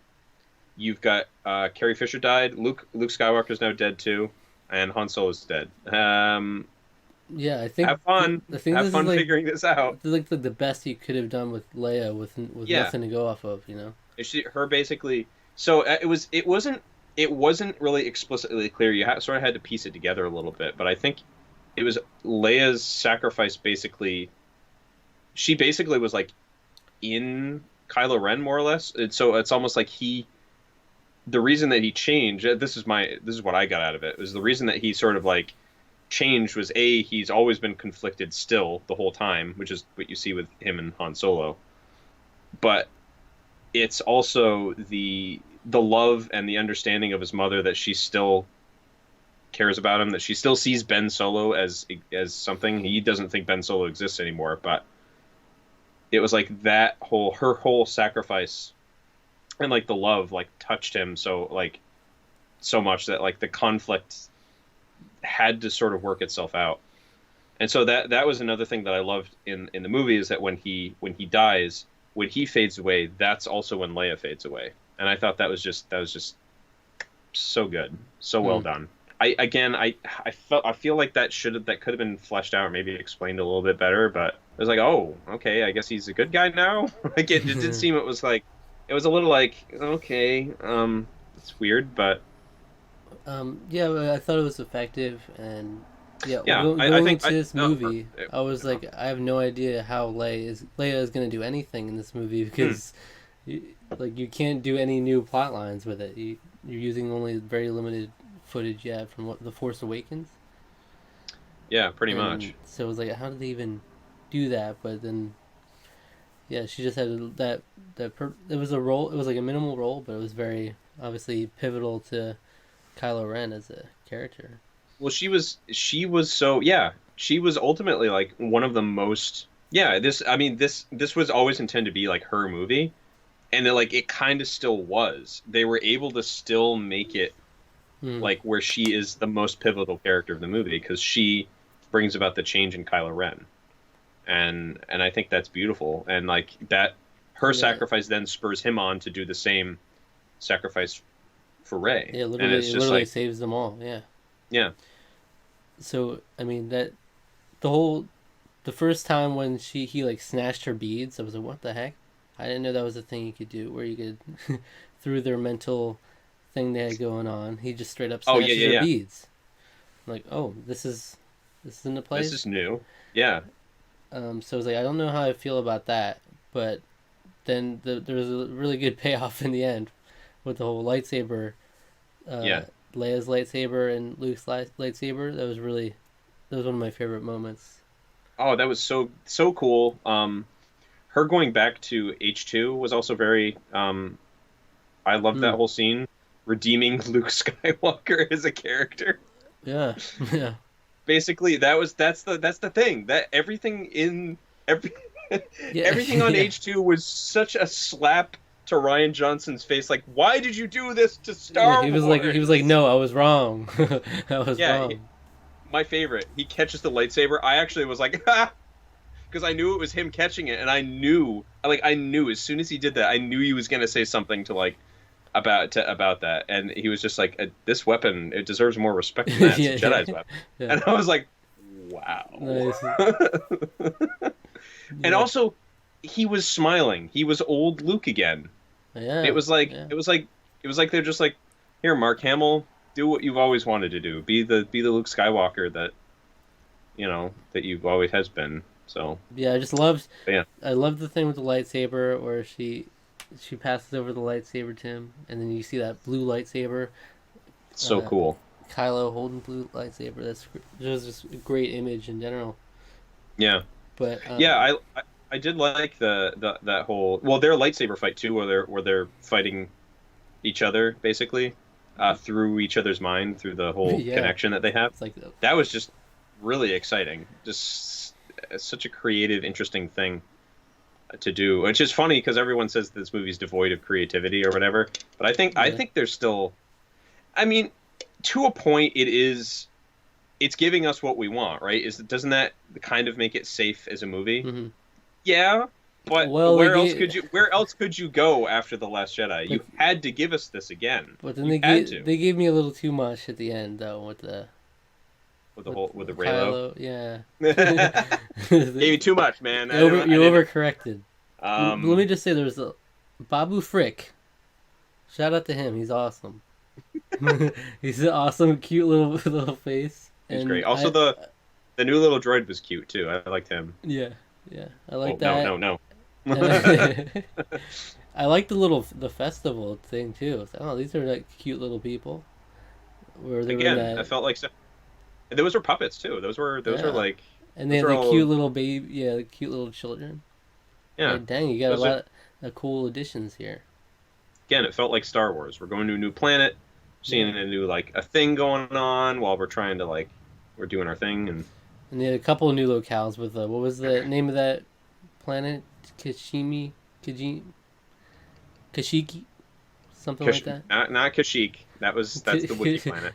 Speaker 2: You've got Carrie Fisher died. Luke Skywalker's now dead too, and Han Solo's dead.
Speaker 1: Yeah, I think
Speaker 2: Have fun.
Speaker 1: I think
Speaker 2: Have
Speaker 1: this
Speaker 2: fun
Speaker 1: is like
Speaker 2: figuring this out.
Speaker 1: this is like the best you could have done with Leia, with
Speaker 2: Yeah.
Speaker 1: nothing to go off of,
Speaker 2: Her basically. So it wasn't really explicitly clear. You sort of had to piece it together a little bit, but I think it was Leia's sacrifice. Basically, she basically was like in Kylo Ren more or less. So it's almost like the reason that he changed. This is what I got out of it. Was the reason that he sort of like changed was he's always been conflicted still the whole time, which is what you see with him and Han Solo. But it's also the love and the understanding of his mother, that she still cares about him, that she still sees Ben Solo as something. He doesn't think Ben Solo exists anymore, but it was like her whole sacrifice and like the love like touched him so much that like the conflict had to sort of work itself out. And so that was another thing that I loved in the movie, is that when he dies, when he fades away, that's also when Leia fades away. And I thought that was just so good, so well done. I feel like that could have been fleshed out, or maybe explained a little bit better, but it was like, oh, okay, I guess he's a good guy now. Like it did seem, it was a little like, okay, it's weird, but
Speaker 1: yeah, but I thought it was effective, and
Speaker 2: Yeah,
Speaker 1: going
Speaker 2: I think
Speaker 1: into this movie,
Speaker 2: no,
Speaker 1: I was like, I have no idea how Leia is going to do anything in this movie, because you can't do any new plot lines with it. You're using only very limited footage you have from The Force Awakens.
Speaker 2: Yeah, pretty much.
Speaker 1: So it was like, how did they even do that? But then, yeah, she just had it was a role. It was like a minimal role, but it was very obviously pivotal to Kylo Ren as a character.
Speaker 2: Well, she was ultimately like one of the most this was always intended to be like her movie, and it kind of still was. They were able to still make it
Speaker 1: Hmm.
Speaker 2: like where she is the most pivotal character of the movie because she brings about the change in Kylo Ren, and I think that's beautiful, and like that her
Speaker 1: Yeah,
Speaker 2: sacrifice then spurs him on to do the same sacrifice for Rey,
Speaker 1: yeah,
Speaker 2: and
Speaker 1: literally,
Speaker 2: it's
Speaker 1: it
Speaker 2: just
Speaker 1: literally
Speaker 2: like
Speaker 1: saves them all. Yeah.
Speaker 2: yeah.
Speaker 1: So I mean that the whole the first time when he like snatched her beads, I was like, what the heck? I didn't know that was a thing you could do where you could through their mental thing they had going on. He just straight up
Speaker 2: Oh yeah,
Speaker 1: snatches
Speaker 2: yeah,
Speaker 1: her
Speaker 2: yeah.
Speaker 1: beads. I'm like, oh, this is in the
Speaker 2: This
Speaker 1: place.
Speaker 2: is new. Yeah,
Speaker 1: So I was like, I don't know how I feel about that, but then there was a really good payoff in the end with the whole lightsaber, uh,
Speaker 2: yeah.
Speaker 1: Leia's lightsaber and Luke's lightsaber. That was one of my favorite moments.
Speaker 2: Oh, that was so cool. Her going back to H2 was also very. I loved
Speaker 1: Hmm.
Speaker 2: that whole scene, redeeming Luke Skywalker as a character.
Speaker 1: Yeah. Yeah.
Speaker 2: Basically, that's the thing that everything in every
Speaker 1: Yeah.
Speaker 2: everything on
Speaker 1: Yeah.
Speaker 2: H2 was such a slap to Ryan Johnson's face. Like, why did you do this to
Speaker 1: Yeah.
Speaker 2: Star
Speaker 1: He was like,
Speaker 2: Wars?
Speaker 1: no, I was wrong. I was
Speaker 2: Yeah,
Speaker 1: wrong.
Speaker 2: my favorite. He catches the lightsaber. I actually was like, ha, because I knew it was him catching it, and I knew as soon as he did that, I knew he was gonna say something to like about that, and he was just like, "This weapon, it deserves more respect than that. It's a
Speaker 1: Yeah.
Speaker 2: Jedi's weapon,"
Speaker 1: Yeah.
Speaker 2: and I was like, "Wow."
Speaker 1: Nice.
Speaker 2: And
Speaker 1: Yeah.
Speaker 2: also, he was smiling. He was old Luke again. It
Speaker 1: Yeah.
Speaker 2: was like
Speaker 1: Yeah.
Speaker 2: they're just like, "Here, Mark Hamill, do what you've always wanted to do. Be the Luke Skywalker that that you've always has been." So,
Speaker 1: Yeah.
Speaker 2: yeah,
Speaker 1: I loved the thing with the lightsaber where she passes over the lightsaber to him, and then you see that blue lightsaber.
Speaker 2: it's so
Speaker 1: Uh,
Speaker 2: cool.
Speaker 1: Kylo holding blue lightsaber. It was just a great image in general.
Speaker 2: Yeah.
Speaker 1: But
Speaker 2: Yeah, I did like the that whole their lightsaber fight too, where they're fighting each other basically through each other's mind through the whole
Speaker 1: yeah,
Speaker 2: connection that they have.
Speaker 1: it's like
Speaker 2: That was just really exciting. Just such a creative, interesting thing to do, which is funny because everyone says this movie's devoid of creativity or whatever. But I
Speaker 1: yeah.
Speaker 2: think there's still. I mean, to a point, it's giving us what we want, right? Doesn't that kind of make it safe as a movie?
Speaker 1: Hmm.
Speaker 2: Yeah, but
Speaker 1: Well,
Speaker 2: where else could you go after The Last Jedi?
Speaker 1: but
Speaker 2: You had to give us this again.
Speaker 1: but then
Speaker 2: You had
Speaker 1: they gave me a little too much at the end though
Speaker 2: with the Raylo.
Speaker 1: Kylo. Yeah,
Speaker 2: Gave you too much, man.
Speaker 1: you
Speaker 2: I didn't.
Speaker 1: overcorrected. Let me
Speaker 2: Um,
Speaker 1: just say, there's a Babu Frick. Shout out to him. He's awesome. He's an awesome, cute little face,
Speaker 2: he's great.
Speaker 1: and
Speaker 2: Also, the new little droid was cute too. I liked him.
Speaker 1: yeah, yeah, I
Speaker 2: Oh
Speaker 1: like
Speaker 2: no
Speaker 1: that.
Speaker 2: no no.
Speaker 1: And I like the festival thing too. It's like, oh, these are like cute little people. Where they were in
Speaker 2: Again, I
Speaker 1: that,
Speaker 2: felt like those were puppets too. Those were
Speaker 1: yeah,
Speaker 2: like
Speaker 1: and they
Speaker 2: those
Speaker 1: had
Speaker 2: are
Speaker 1: the
Speaker 2: all
Speaker 1: cute little baby, yeah, the cute little children.
Speaker 2: yeah.
Speaker 1: Like, dang, you got a
Speaker 2: Those are
Speaker 1: lot of cool additions here.
Speaker 2: again. It felt like Star Wars. We're going to a new planet, seeing
Speaker 1: Yeah,
Speaker 2: a new like a thing going on while we're trying to like we're doing our thing and
Speaker 1: and they had a couple of new locales with what was the name of that planet? Kashimi, Kaji, Kashiki, something like that.
Speaker 2: Not Kashyyyk. That's the Wookiee planet.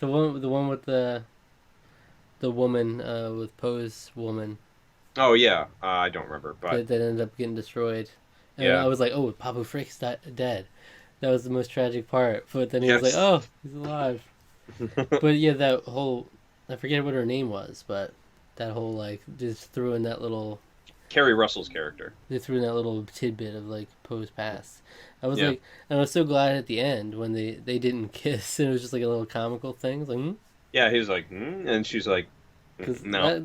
Speaker 1: The one with the woman with Poe's woman
Speaker 2: Oh yeah, I don't remember, but
Speaker 1: that ended up getting destroyed. And I
Speaker 2: yeah,
Speaker 1: was like, oh, Babu Frick's dead. That was the most tragic part. But then he was like,
Speaker 2: yes.
Speaker 1: oh, he's alive. But yeah, that whole, I forget what her name was, but that whole like just threw in that little
Speaker 2: Kerry Russell's character.
Speaker 1: they threw in that little tidbit of like Poe's past. I was
Speaker 2: Yeah,
Speaker 1: like, and I was so glad at the end when they didn't kiss. And it was just like a little comical thing. It's like,
Speaker 2: yeah. He was like, and she's like,
Speaker 1: because
Speaker 2: no.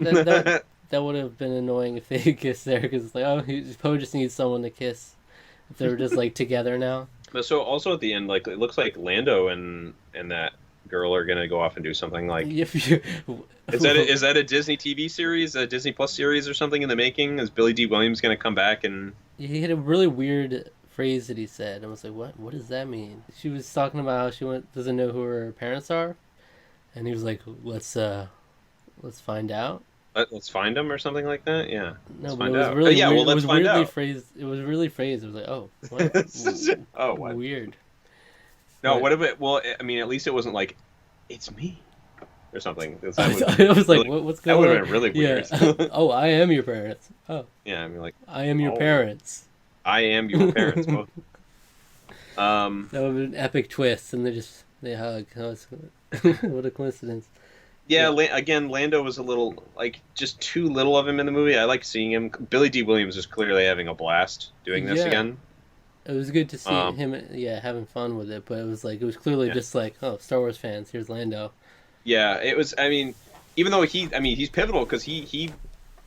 Speaker 1: that would have been annoying if they had kissed there. Because it's like, oh, Poe just needs someone to kiss. If they were just like together now.
Speaker 2: But so also at the end, like it looks like Lando and that girl are gonna go off and do something. Like,
Speaker 1: If you,
Speaker 2: is that a Disney TV series, a Disney Plus series, or something in the making? Is Billy D. Williams gonna come back and?
Speaker 1: he had a really weird phrase that he said. I was like, what? What does that mean? She was talking about how doesn't know who her parents are, and he was like, let's find out.
Speaker 2: Let's find him or something like that. Yeah, let's
Speaker 1: No, but it
Speaker 2: find
Speaker 1: was
Speaker 2: out.
Speaker 1: really
Speaker 2: Yeah,
Speaker 1: weird.
Speaker 2: well,
Speaker 1: It
Speaker 2: let's
Speaker 1: was
Speaker 2: find
Speaker 1: weirdly
Speaker 2: out.
Speaker 1: phrased. It was really phrased. It was like, oh, what?
Speaker 2: Oh, what?
Speaker 1: Weird.
Speaker 2: No,
Speaker 1: But
Speaker 2: what if it? Well, I mean, at least it wasn't like, it's me, or something. 'Cause
Speaker 1: I
Speaker 2: that would be
Speaker 1: was like,
Speaker 2: really,
Speaker 1: what's
Speaker 2: that
Speaker 1: going
Speaker 2: would
Speaker 1: on?
Speaker 2: have been really
Speaker 1: Yeah.
Speaker 2: weird.
Speaker 1: Oh, I am your parents. Oh,
Speaker 2: Yeah, I mean, like,
Speaker 1: I am your
Speaker 2: oh,
Speaker 1: parents.
Speaker 2: I am your parents both.
Speaker 1: That would have been an epic twist, and they hug. What a coincidence.
Speaker 2: Yeah,
Speaker 1: Yeah.
Speaker 2: again, Lando was a little like just too little of him in the movie. I like seeing him. Billy D. Williams is clearly having a blast doing this
Speaker 1: Yeah.
Speaker 2: again.
Speaker 1: It was good to see
Speaker 2: Um,
Speaker 1: him, having fun with it. But it was clearly
Speaker 2: Yeah.
Speaker 1: just like, oh, Star Wars fans, here's Lando.
Speaker 2: Yeah, it was. I mean, even though he's pivotal because he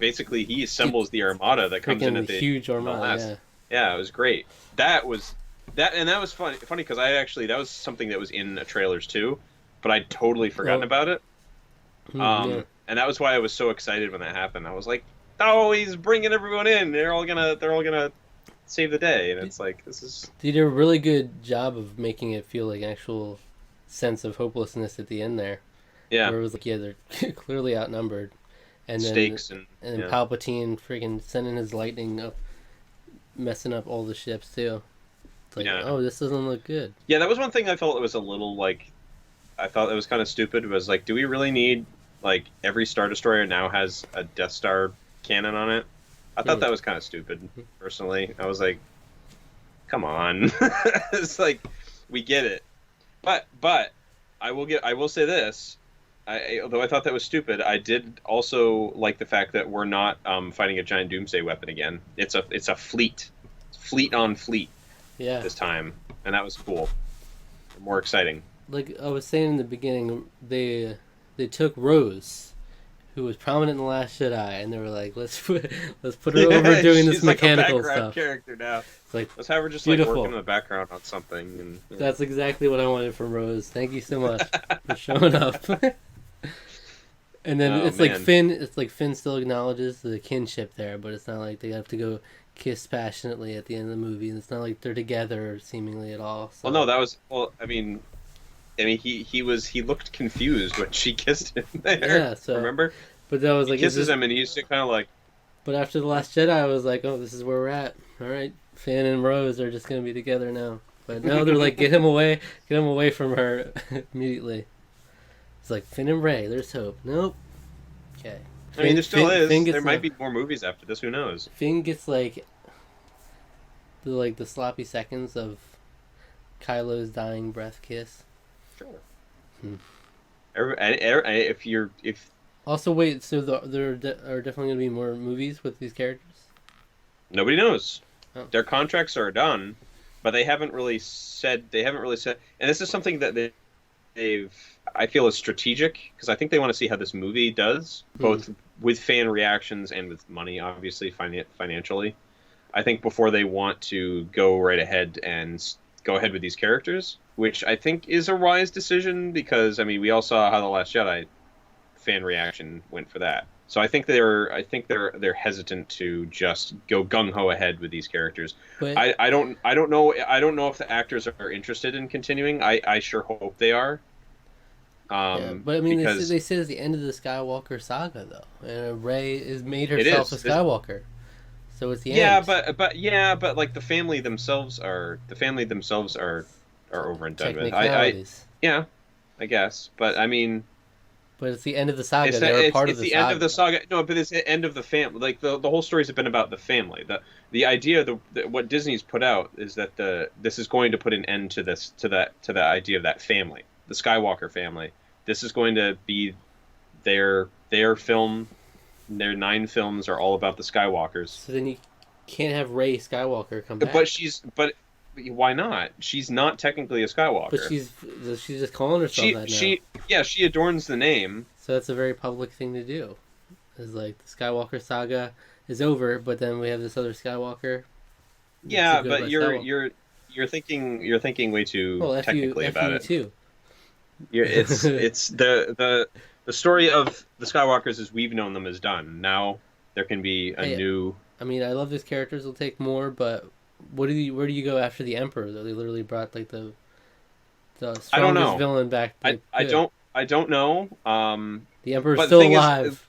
Speaker 2: basically he assembles the armada that comes in
Speaker 1: Freaking
Speaker 2: at the
Speaker 1: huge
Speaker 2: the
Speaker 1: armada.
Speaker 2: last.
Speaker 1: Yeah.
Speaker 2: Yeah, it was great. That was funny because that was something that was in the trailers too, but I'd totally forgotten
Speaker 1: Well,
Speaker 2: about it.
Speaker 1: Yeah.
Speaker 2: And that was why I was so excited when that happened. I was like, oh, he's bringing everyone in. They're all gonna save the day, and it's like this is.
Speaker 1: They did a really good job of making it feel like an actual sense of hopelessness at the end there.
Speaker 2: Yeah,
Speaker 1: Where it was like, yeah, they're clearly outnumbered. And then,
Speaker 2: stakes and
Speaker 1: then
Speaker 2: yeah.
Speaker 1: Palpatine freaking sending his lightning up, messing up all the ships too. It's like,
Speaker 2: Yeah.
Speaker 1: oh, this doesn't look good.
Speaker 2: Yeah, that was one thing I felt it was a little like. I thought it was kind of stupid. Was like, do we really need like every Star Destroyer now has a Death Star cannon on it? I thought that was kind of stupid. Personally, I was like, come on. It's like we get it, but I will say this. Although I thought that was stupid, I did also like the fact that we're not fighting a giant doomsday weapon again. It's a fleet on fleet
Speaker 1: Yeah.
Speaker 2: this time, and that was cool. More exciting.
Speaker 1: Like I was saying in the beginning, they took Rose, who was prominent in the Last Jedi, and they were like, let's put her over doing this
Speaker 2: She's like
Speaker 1: mechanical
Speaker 2: a background
Speaker 1: stuff.
Speaker 2: character now.
Speaker 1: It's like,
Speaker 2: Let's have her just
Speaker 1: beautiful.
Speaker 2: like working in the background on something. And
Speaker 1: that's exactly what I wanted from Rose. Thank you so much for showing up. And then
Speaker 2: Oh,
Speaker 1: it's like
Speaker 2: man.
Speaker 1: Finn. It's like Finn still acknowledges the kinship there, but it's not like they have to go kiss passionately at the end of the movie. And it's not like they're together seemingly at all. So.
Speaker 2: Well, no, that was I mean, he looked confused when she kissed him there.
Speaker 1: Yeah, so
Speaker 2: remember?
Speaker 1: But that was
Speaker 2: He
Speaker 1: like
Speaker 2: kisses him and he's kind of like,
Speaker 1: But after the Last Jedi, I was like, oh, this is where we're at. All right, Finn and Rose are just gonna be together now. But no, they're like, get him away from her immediately. It's like Finn and Rey. There's hope. Nope. Okay.
Speaker 2: I mean, there still is.
Speaker 1: Finn gets
Speaker 2: There might be more movies after this. Who knows?
Speaker 1: Finn gets like the sloppy seconds of Kylo's dying breath kiss.
Speaker 2: Sure.
Speaker 1: Hmm.
Speaker 2: If
Speaker 1: Also, wait. So there are definitely going to be more movies with these characters.
Speaker 2: nobody knows,
Speaker 1: Oh.
Speaker 2: their contracts are done, but they haven't really said. And this is something that they've. I feel is strategic because I think they want to see how this movie does, both with fan reactions and with money, obviously financially. I think before they want to go right ahead and go ahead with these characters, which I think is a wise decision because I mean we all saw how The Last Jedi fan reaction went for that. So I think they're hesitant to just go gung ho ahead with these characters.
Speaker 1: But
Speaker 2: I don't know if the actors are interested in continuing. I sure hope they are.
Speaker 1: yeah, but I mean,
Speaker 2: because
Speaker 1: they said it's the end of the Skywalker saga, though, and Rey has made
Speaker 2: It
Speaker 1: herself a
Speaker 2: is.
Speaker 1: Skywalker, so it's the
Speaker 2: yeah,
Speaker 1: end.
Speaker 2: but like the family themselves are over and done with.
Speaker 1: Technicalities.
Speaker 2: Yeah, I guess, but I mean,
Speaker 1: But it's the end of the saga. They're a part of the saga.
Speaker 2: end of the saga. No, but it's the end of the family. Like the whole stories have been about the family. The idea, what Disney's put out is that this is going to put an end to the idea of that family, the Skywalker family. This is going to be their film. Their 9 films are all about the Skywalkers.
Speaker 1: So then you can't have Rey Skywalker come back.
Speaker 2: But why not? She's not technically a Skywalker.
Speaker 1: But she's just calling herself that now.
Speaker 2: She adorns the name.
Speaker 1: So that's a very public thing to do. It's like the Skywalker saga is over, but then we have this other Skywalker.
Speaker 2: Yeah, but you're thinking way too technically about it.
Speaker 1: Too.
Speaker 2: It's the story of the Skywalkers as we've known them is done. Now there can be a new.
Speaker 1: I mean, I love these characters. Will take more, but where do you go after the Emperor? Though they literally brought like the
Speaker 2: I don't
Speaker 1: strongest
Speaker 2: know.
Speaker 1: villain back. Like,
Speaker 2: I
Speaker 1: good.
Speaker 2: don't know.
Speaker 1: The Emperor's
Speaker 2: But the
Speaker 1: still
Speaker 2: thing is,
Speaker 1: alive.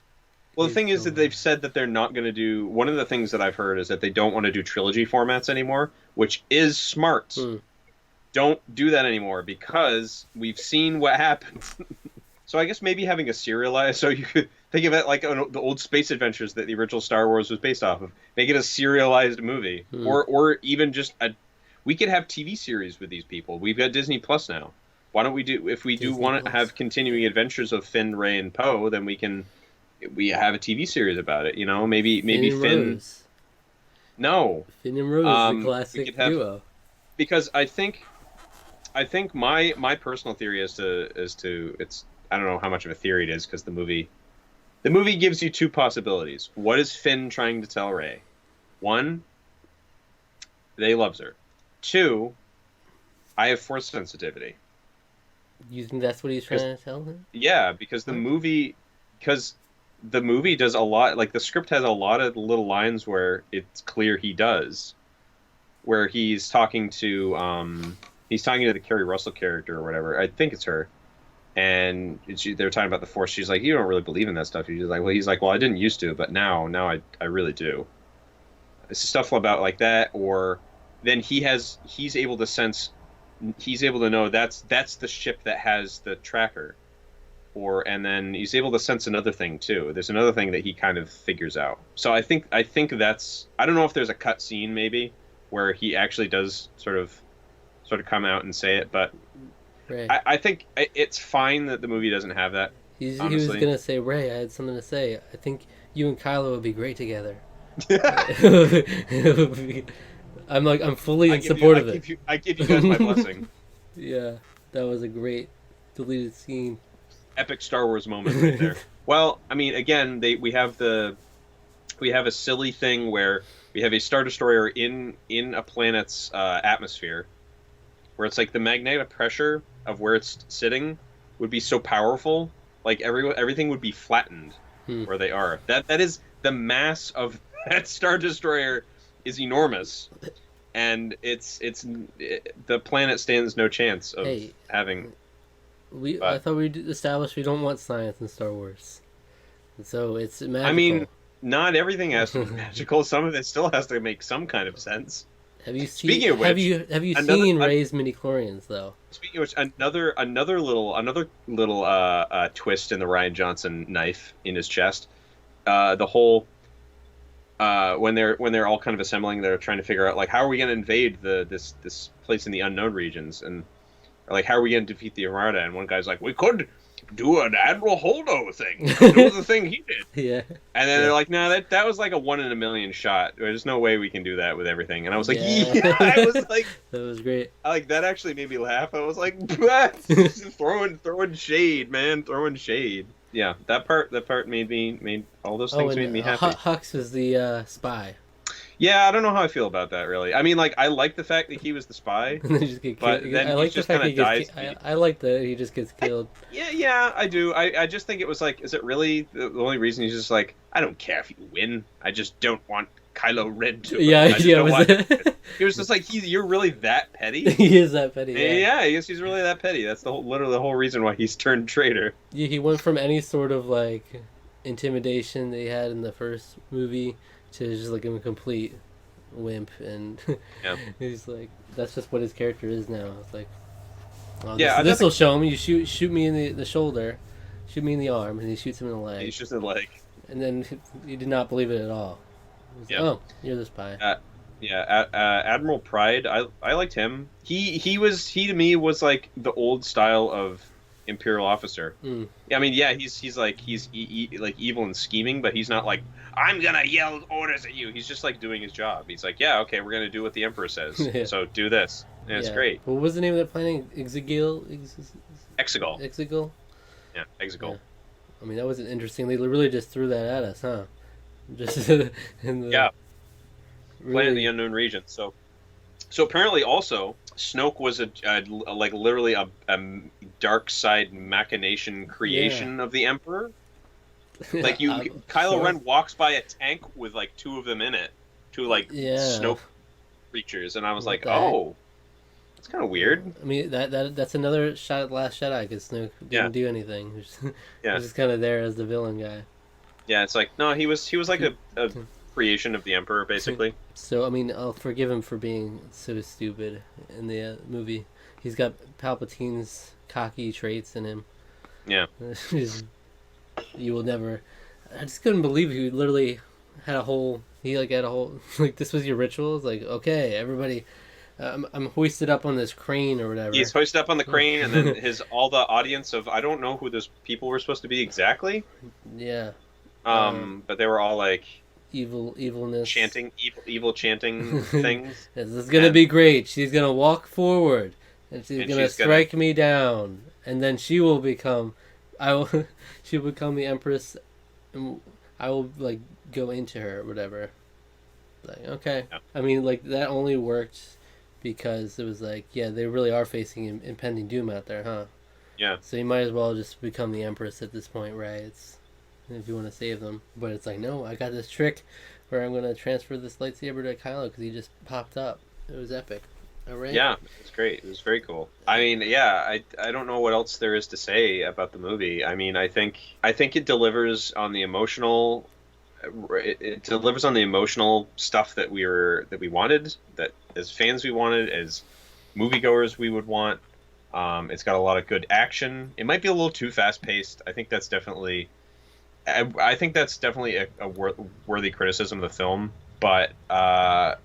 Speaker 2: well, the
Speaker 1: He's
Speaker 2: thing is
Speaker 1: still
Speaker 2: that
Speaker 1: alive.
Speaker 2: they've said that they're not going to do. One of the things that I've heard is that they don't want to do trilogy formats anymore, which is smart.
Speaker 1: Hmm.
Speaker 2: Don't do that anymore because we've seen what happens. So I guess maybe having a serialized, so you could think of it like the old space adventures that the original Star Wars was based off of. Make it a serialized movie,
Speaker 1: Hmm.
Speaker 2: or even just a. We could have TV series with these people. We've got Disney Plus now. Why don't we do? If we do
Speaker 1: Disney
Speaker 2: want to
Speaker 1: Plus.
Speaker 2: have continuing adventures of Finn, Rey, and Poe, then we have a TV series about it.
Speaker 1: Finn
Speaker 2: Maybe
Speaker 1: and
Speaker 2: Finn.
Speaker 1: Rose.
Speaker 2: No,
Speaker 1: Finn and Rose, the
Speaker 2: we could
Speaker 1: classic
Speaker 2: have
Speaker 1: duo.
Speaker 2: because I think my personal theory as to it's I don't know how much of a theory it is because the movie gives you two possibilities. What is Finn trying to tell Rey? One, they loves her. Two, I have force sensitivity.
Speaker 1: You think that's what he's
Speaker 2: Because
Speaker 1: trying to tell him?
Speaker 2: yeah, because the movie does a lot. Like the script has a lot of little lines where it's clear he does, where he's talking to the Kerry Russell character or whatever. I think it's her, and they're talking about the Force. She's like, you don't really believe in that stuff. He's like, well, I didn't used to, but now I really do. It's stuff about like that, or then he's able to sense, he's able to know that's the ship that has the tracker, and then he's able to sense another thing too. There's another thing that he kind of figures out. So I think that's, I don't know if there's a cut scene maybe where he actually does sort of come out and say it, but
Speaker 1: Ray.
Speaker 2: I think it's fine that the movie doesn't have that.
Speaker 1: He was
Speaker 2: Honestly,
Speaker 1: gonna say, Ray, I had something to say. I think you and Kylo would be great together.
Speaker 2: I
Speaker 1: I'm fully in
Speaker 2: give you
Speaker 1: support
Speaker 2: I
Speaker 1: of it.
Speaker 2: give you I give you guys my blessing.
Speaker 1: Yeah, that was a great deleted scene.
Speaker 2: Epic Star Wars moment right there. Well, I mean, again, we have a silly thing where we have a Star Destroyer in a planet's atmosphere, where it's like the magnetic pressure of where it's sitting would be so powerful, like everything would be flattened
Speaker 1: Hmm.
Speaker 2: where they are. That is the mass of that Star Destroyer is enormous, and the planet stands no chance of
Speaker 1: Hey,
Speaker 2: having.
Speaker 1: I
Speaker 2: But
Speaker 1: thought we established we don't want science in Star Wars, so it's
Speaker 2: I mean,
Speaker 1: magical.
Speaker 2: not everything has to be magical. Some of it still has to make some kind of sense. Speaking of
Speaker 1: Have
Speaker 2: which,
Speaker 1: you
Speaker 2: another
Speaker 1: seen Ray's midi chlorians though?
Speaker 2: speaking of which, another little twist in the Ryan Johnson knife in his chest. The whole when they're all kind of assembling, they're trying to figure out like how are we going to invade this place in the unknown regions, and or, like how are we going to defeat the Armada? And one guy's like, we could do an Admiral Holdo thing, do the thing he did.
Speaker 1: Yeah,
Speaker 2: And then
Speaker 1: yeah,
Speaker 2: they're like, no, that was like a 1 in a million shot. There's no way we can do that with everything. And I was like,
Speaker 1: yeah.
Speaker 2: yeah, I was like,
Speaker 1: That was great.
Speaker 2: that actually made me laugh. I was like, throwing shade, man, throwing shade. Yeah, that part made all those
Speaker 1: Oh,
Speaker 2: things
Speaker 1: and
Speaker 2: made me happy.
Speaker 1: Hux was the spy,
Speaker 2: Yeah, I don't know how I feel about that really. I mean, like I like the fact that he was the spy,
Speaker 1: and then he just get
Speaker 2: but
Speaker 1: killed.
Speaker 2: then
Speaker 1: I
Speaker 2: he
Speaker 1: like the
Speaker 2: just
Speaker 1: fact
Speaker 2: kind
Speaker 1: he
Speaker 2: of
Speaker 1: gets.
Speaker 2: dies.
Speaker 1: I like that he just gets killed.
Speaker 2: Yeah, I do. I just think it was like, is it really the only reason he's just like, I don't care if you win. I just don't want Kylo Ren to.
Speaker 1: Yeah,
Speaker 2: I just
Speaker 1: yeah.
Speaker 2: don't
Speaker 1: Was
Speaker 2: want.
Speaker 1: it?
Speaker 2: He was just like, you're really that petty.
Speaker 1: He is that petty. Yeah.
Speaker 2: Yeah, I guess he's really that petty. That's literally the whole reason why he's turned traitor.
Speaker 1: Yeah, he went from any sort of like intimidation they had in the first movie to just like a complete wimp, and
Speaker 2: Yeah.
Speaker 1: he's like, that's just what his character is now. It's like, oh,
Speaker 2: Yeah,
Speaker 1: this will show him. You shoot me in the shoulder, shoot me in the arm, and he shoots him in the leg,
Speaker 2: he's just like,
Speaker 1: and then he did not believe it at all. He's
Speaker 2: yeah.
Speaker 1: like, oh, you're the spy.
Speaker 2: Yeah, Admiral Pride. I liked him. He to me was like the old style of Imperial officer.
Speaker 1: Mm.
Speaker 2: Yeah, I mean, yeah, he's like like evil and scheming, but he's not like I'm gonna yell orders at you. He's just like doing his job. He's like, yeah, okay, we're gonna do what the Emperor says.
Speaker 1: Yeah.
Speaker 2: So do this, and it's great.
Speaker 1: What was the name of that planet? Exegil?
Speaker 2: Exegol.
Speaker 1: Exegil?
Speaker 2: Yeah, Exegol.
Speaker 1: Yeah. I mean, that was interesting. They really just threw that at us, huh? Just in the
Speaker 2: Yeah.
Speaker 1: really,
Speaker 2: Planet of the Unknown Region. So apparently also Snoke was like literally a dark side machination creation of the Emperor. Like Kylo
Speaker 1: so-
Speaker 2: Ren walks by a tank with like two of them in it to like
Speaker 1: Yeah.
Speaker 2: Snoke. creatures, and I was
Speaker 1: What
Speaker 2: like,
Speaker 1: the heck?
Speaker 2: oh, that's kind of weird.
Speaker 1: I mean, that's another shot at Last Jedi because Snoke
Speaker 2: Yeah,
Speaker 1: didn't do anything. He
Speaker 2: yeah,
Speaker 1: was just kind of there as the villain guy.
Speaker 2: yeah. It's like no, he was like a creation of the Emperor, basically.
Speaker 1: So I mean, I'll forgive him for being so stupid in the movie. He's got Palpatine's cocky traits in him.
Speaker 2: Yeah,
Speaker 1: You will never. I just couldn't believe he literally had a whole. He like had a whole like this was your ritual. It's like okay, everybody, I'm hoisted up on this crane or
Speaker 2: he's
Speaker 1: whatever.
Speaker 2: hoisted up on the crane, and then his all the audience of I don't know who those people were supposed to be exactly.
Speaker 1: Yeah,
Speaker 2: But they were all like
Speaker 1: evilness.
Speaker 2: chanting evil chanting things,
Speaker 1: This is gonna
Speaker 2: and
Speaker 1: be great. She's gonna walk forward, and she's
Speaker 2: and
Speaker 1: gonna
Speaker 2: she's gonna
Speaker 1: strike me down, and then she will become. I will. She will become the empress, and I will like go into her or whatever. Like okay,
Speaker 2: yeah,
Speaker 1: I mean like that only worked because it was like yeah they really are facing impending doom out there, huh?
Speaker 2: yeah.
Speaker 1: So you might as well just become the empress at this point, right? It's if you want to save them, but it's like no, I got this trick where I'm gonna transfer this lightsaber to Kylo because he just popped up. It was epic. All right.
Speaker 2: Yeah, it was great. It was very cool. I mean, yeah, I don't know what else there is to say about the movie. I mean, I think it delivers on the emotional it delivers on the emotional stuff that we wanted, that as fans we wanted, as moviegoers we would want. It's got a lot of good action. It might be a little too fast paced. I think that's definitely a worthy criticism of the film. But at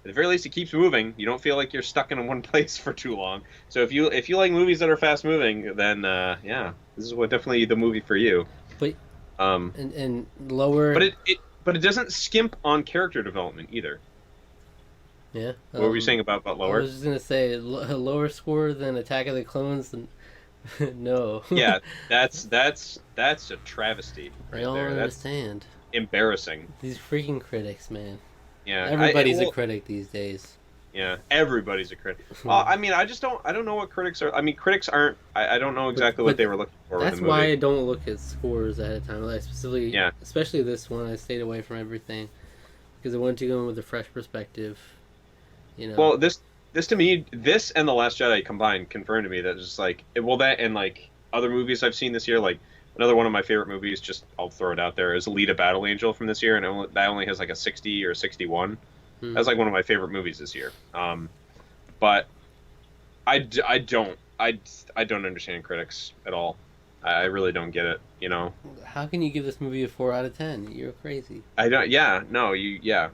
Speaker 2: the very least, it keeps moving. You don't feel like you're stuck in one place for too long. So if you like movies that are fast moving, then yeah, this is definitely the movie for you.
Speaker 1: But
Speaker 2: Um,
Speaker 1: and lower.
Speaker 2: but it doesn't skimp on character development either.
Speaker 1: Yeah.
Speaker 2: What were you saying about
Speaker 1: I
Speaker 2: lower?
Speaker 1: was just gonna say a lower score than Attack of the Clones. And no.
Speaker 2: Yeah, that's a travesty
Speaker 1: I
Speaker 2: right
Speaker 1: don't
Speaker 2: there. That's
Speaker 1: understand
Speaker 2: embarrassing.
Speaker 1: these freaking critics, man.
Speaker 2: Yeah,
Speaker 1: Everybody's
Speaker 2: well,
Speaker 1: a critic these days.
Speaker 2: yeah, everybody's a critic. Well, I mean, I don't know what critics are. I mean, critics aren't. I don't know exactly what
Speaker 1: But
Speaker 2: they were looking for with
Speaker 1: that's
Speaker 2: the movie.
Speaker 1: why I don't look at scores ahead of time. Like specifically,
Speaker 2: Yeah.
Speaker 1: especially this one, I stayed away from everything because I wanted to go in with a fresh perspective. You know.
Speaker 2: Well, this to me, this and The Last Jedi combined confirmed to me that it's just like well that and like other movies I've seen this year, like another one of my favorite movies, just I'll throw it out there, is Alita: Battle Angel from this year, and that only has like a 60 or 61.
Speaker 1: Hmm.
Speaker 2: That's like one of my favorite movies this year. But I don't understand critics at all. I really don't get it. You know.
Speaker 1: How can you give this movie a 4 out of 10? You're crazy.
Speaker 2: I don't. Yeah. No. Yeah.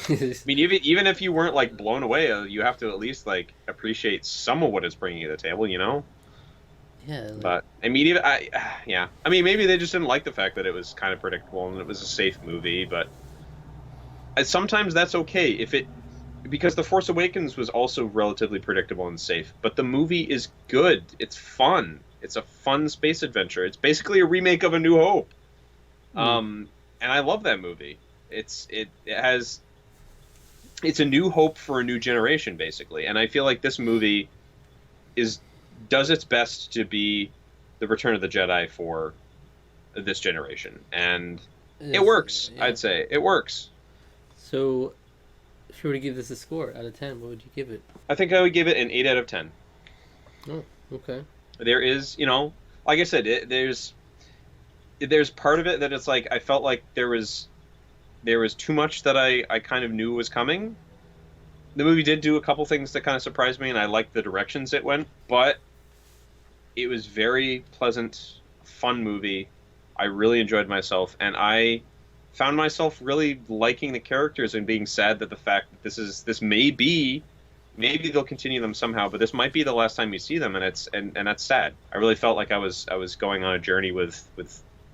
Speaker 2: I mean, even if you weren't like blown away, you have to at least like appreciate some of what it's bringing to the table, you know.
Speaker 1: Yeah. Like,
Speaker 2: But I mean, yeah. I mean, maybe they just didn't like the fact that it was kind of predictable and it was a safe movie. But sometimes that's okay because The Force Awakens was also relatively predictable and safe. But the movie is good. It's fun. It's a fun space adventure. It's basically a remake of A New Hope. And I love that movie. It has. It's a new hope for a new generation, basically, and I feel like this movie does its best to be the Return of the Jedi for this generation, and it works.
Speaker 1: Yeah.
Speaker 2: I'd say it works.
Speaker 1: So, if you were to give this a score out of 10, what would you give it?
Speaker 2: I think I would give it an 8 out of 10.
Speaker 1: Oh, okay.
Speaker 2: There is, like I said, there's part of it that it's like I felt like there was too much that I kind of knew was coming. The movie did do a couple things that kind of surprised me, and I liked the directions it went, but it was very pleasant, fun movie. I really enjoyed myself, and I found myself really liking the characters and being sad that the fact that maybe they'll continue them somehow, but this might be the last time you see them, and that's sad. I really felt like I was going on a journey with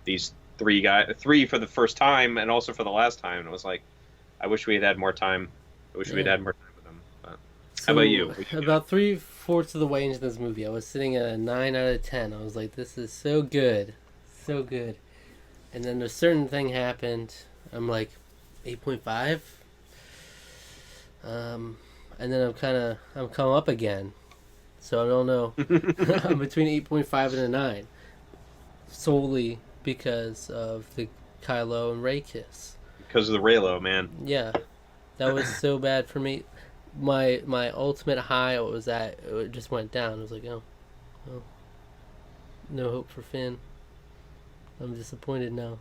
Speaker 2: these three for the first time and also for the last time, and it was like I wish we had had more time. I wish we'd had more time with them. But how about you?
Speaker 1: About 3/4 of the way into this movie, I was sitting at a 9 out of 10. I was like, this is so good. So good. And then a certain thing happened. I'm like, 8.5? And then I'm come up again. So I don't know. I'm between 8.5 and a 9. Solely because of the Kylo and Rey kiss.
Speaker 2: Because of the Raylo, man.
Speaker 1: Yeah. That was so bad for me. My ultimate high was that it just went down. I was like, oh, no hope for Finn. I'm disappointed now.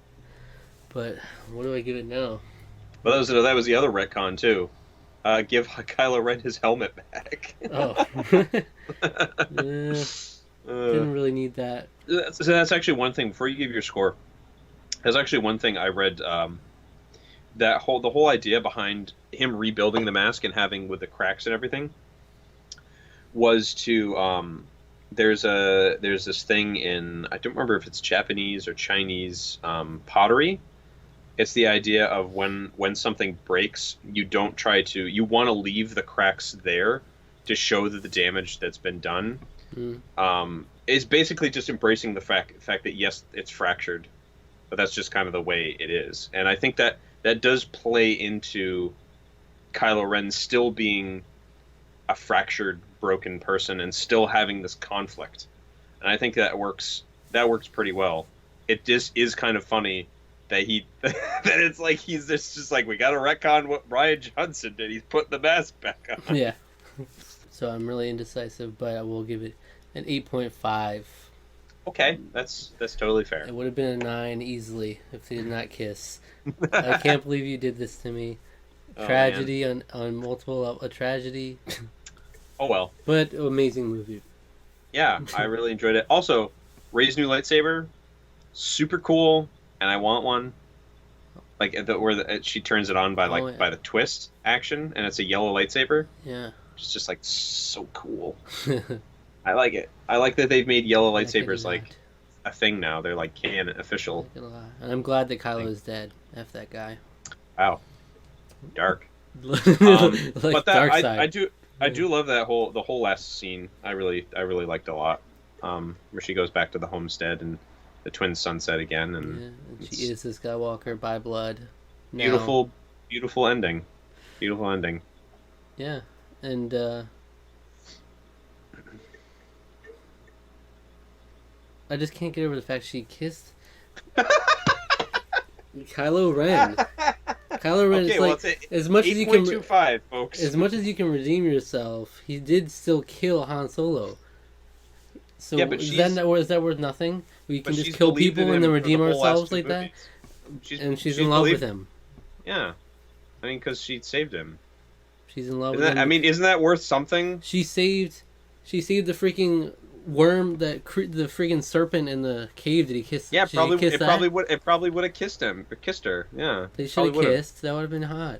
Speaker 1: But what do I give it now?
Speaker 2: But that was the other retcon too. Give Kylo Ren his helmet back.
Speaker 1: Oh. Yeah, didn't really need that.
Speaker 2: So that's actually one thing. Before you give your score, there's actually one thing I read. The whole idea behind him rebuilding the mask and having with the cracks and everything was to there's this thing in, I don't remember if it's Japanese or Chinese pottery. It's the idea of when something breaks, you want to leave the cracks there to show that the damage that's been done. It's basically just embracing the fact that yes, it's fractured, but that's just kind of the way it is. And I think that does play into Kylo Ren still being a fractured, broken person and still having this conflict. And I think that works pretty well. It just is kind of funny that that it's like he's just like, we got to retcon what Rian Johnson did. He's putting the mask back on.
Speaker 1: Yeah. So I'm really indecisive, but I will give it an 8.5.
Speaker 2: Okay, that's totally fair.
Speaker 1: It would have been a 9 easily if they did not kiss. I can't believe you did this to me. Tragedy on multiple levels. A tragedy.
Speaker 2: Oh well.
Speaker 1: But amazing movie.
Speaker 2: Yeah, I really enjoyed it. Also, Rey's new lightsaber, super cool, and I want one. Like she turns it on by by the twist action, and it's a yellow lightsaber.
Speaker 1: Yeah.
Speaker 2: It's just like so cool. I like it. I like that they've made yellow lightsabers like a thing now. They're like canon, official.
Speaker 1: And I'm glad that Kylo is dead. F that guy.
Speaker 2: Wow. Dark.
Speaker 1: Like
Speaker 2: but that
Speaker 1: dark side.
Speaker 2: I do love the whole last scene. I really liked a lot. Where she goes back to the homestead and the twins sunset again, and
Speaker 1: she is the Skywalker by blood.
Speaker 2: Beautiful ending. Beautiful ending.
Speaker 1: Yeah, and I just can't get over the fact she kissed Kylo Ren. Kylo Ren is like, as much as you can
Speaker 2: 8.25, folks.
Speaker 1: As much as you can redeem yourself, he did still kill Han Solo. So
Speaker 2: yeah, but
Speaker 1: is that worth nothing? We can just kill people and then redeem ourselves like that? She's in love with him.
Speaker 2: Yeah. I mean, because she saved him.
Speaker 1: She's in love with him.
Speaker 2: I mean, isn't that worth something?
Speaker 1: She saved the freaking worm, the freaking serpent in the cave that he kissed.
Speaker 2: Yeah, probably would have kissed her. Yeah.
Speaker 1: They should have kissed. That would have been hot.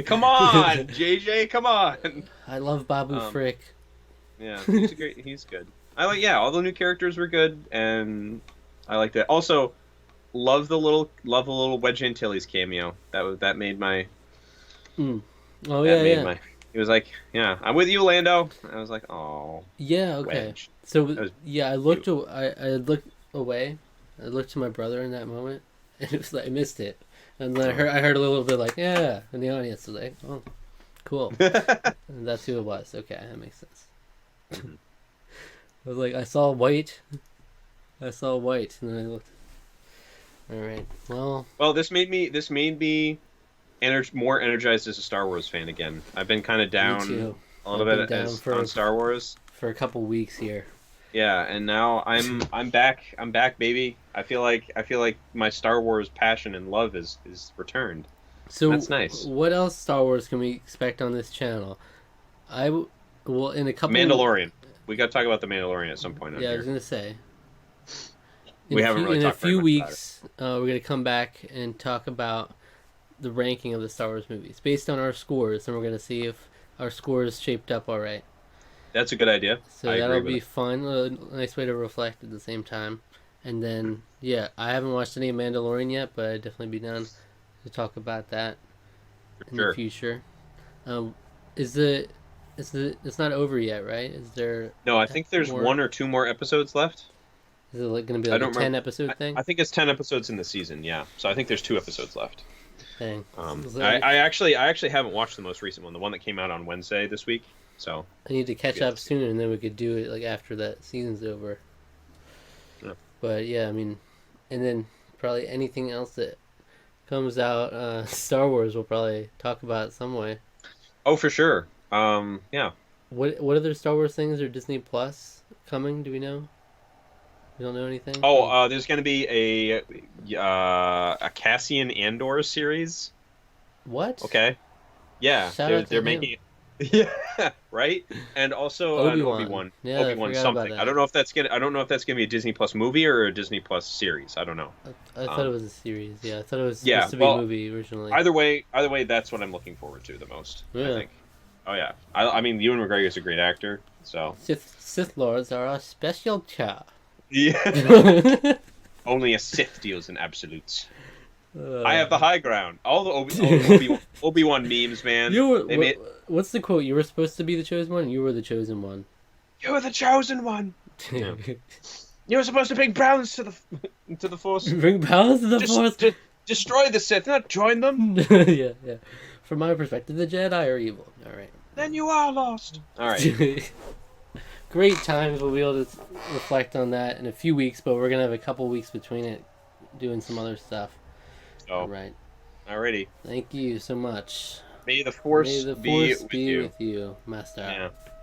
Speaker 2: Come on, JJ, come on.
Speaker 1: I love Babu Frik.
Speaker 2: Yeah, he's good. All the new characters were good, and I liked it. Also, love the little Wedge Antilles cameo. That made my.
Speaker 1: Oh yeah.
Speaker 2: He was like, "Yeah, I'm with you, Lando." I was like, "Oh."
Speaker 1: Yeah. Okay.
Speaker 2: Wedge.
Speaker 1: So I looked. I looked away. I looked to my brother in that moment, and it was like I missed it. And then I heard a little bit like, "Yeah," in the audience. Was like, "Oh, cool." And that's who it was. Okay, that makes sense. I was like, I saw white, and then I looked. All right. Well,
Speaker 2: this made me more energized as a Star Wars fan again. I've been kind of down a little bit on Star Wars
Speaker 1: for a couple weeks here.
Speaker 2: Yeah, and now I'm back. I'm back, baby. I feel like my Star Wars passion and love is returned.
Speaker 1: So
Speaker 2: that's nice.
Speaker 1: What else Star Wars can we expect on this channel? In a couple.
Speaker 2: Mandalorian. We got to talk about the Mandalorian at some point.
Speaker 1: I was gonna say.
Speaker 2: We haven't really talked
Speaker 1: in a few weeks. We're gonna come back and talk about the ranking of the Star Wars movies based on our scores, and we're gonna see if our scores shaped up all right.
Speaker 2: That's a good idea.
Speaker 1: So that'll be fun. A nice way to reflect at the same time. And then, I haven't watched any Mandalorian yet, but I'd definitely be down to talk about that in the future. It's not over yet, right? Is there?
Speaker 2: No, I think there's 1 or 2 more episodes left.
Speaker 1: Is it going to be like a 10 episode thing?
Speaker 2: I think it's 10 episodes in the season. Yeah, so I think there's 2 episodes left.
Speaker 1: Dang.
Speaker 2: I actually haven't watched the most recent one, the one that came out on Wednesday this week. So
Speaker 1: I need to catch up sooner, and then we could do it like after that season's over. Yeah. But I mean, and then probably anything else that comes out, Star Wars we'll probably talk about it some way.
Speaker 2: Oh, for sure. Yeah.
Speaker 1: What other Star Wars things are Disney Plus coming? Do we know? We don't know anything.
Speaker 2: Oh, there's going to be a Cassian Andor series.
Speaker 1: What?
Speaker 2: Okay. Yeah,
Speaker 1: Shout out to
Speaker 2: they're
Speaker 1: him.
Speaker 2: making it. Yeah, right. And also an
Speaker 1: Obi-Wan.
Speaker 2: Obi-Wan,
Speaker 1: Yeah, I
Speaker 2: Obi-Wan
Speaker 1: forgot about
Speaker 2: something.
Speaker 1: that.
Speaker 2: I don't know if that's gonna. I don't know if that's gonna be a Disney Plus movie or a Disney Plus series. I don't know.
Speaker 1: I thought it was a series. Yeah, I thought it was
Speaker 2: Yeah,
Speaker 1: supposed to be
Speaker 2: well,
Speaker 1: a movie originally.
Speaker 2: either way, that's what I'm looking forward to the most. I
Speaker 1: Yeah.
Speaker 2: think. Oh yeah. I mean, Ewan McGregor's a great actor. So.
Speaker 1: Sith Lords are our special cha.
Speaker 2: Yeah. Only a Sith deals in absolutes. I have the high ground. All the Obi-Wan memes, man.
Speaker 1: You were,
Speaker 2: They made,
Speaker 1: what's the quote? You were supposed to be the chosen one. You were the chosen one.
Speaker 2: You were the chosen one. Yeah. You were supposed to bring balance to the Force.
Speaker 1: Bring balance to the Force.
Speaker 2: Destroy the Sith, not join them.
Speaker 1: Yeah, yeah. From my perspective, the Jedi are evil. All right.
Speaker 2: Then you are lost. All right.
Speaker 1: Great times. We'll be able to reflect on that in a few weeks, but we're gonna have a couple weeks between it, doing some other stuff. All right.
Speaker 2: Alrighty.
Speaker 1: Thank you so much.
Speaker 2: May the Force,
Speaker 1: be with you, Master.
Speaker 2: Yeah.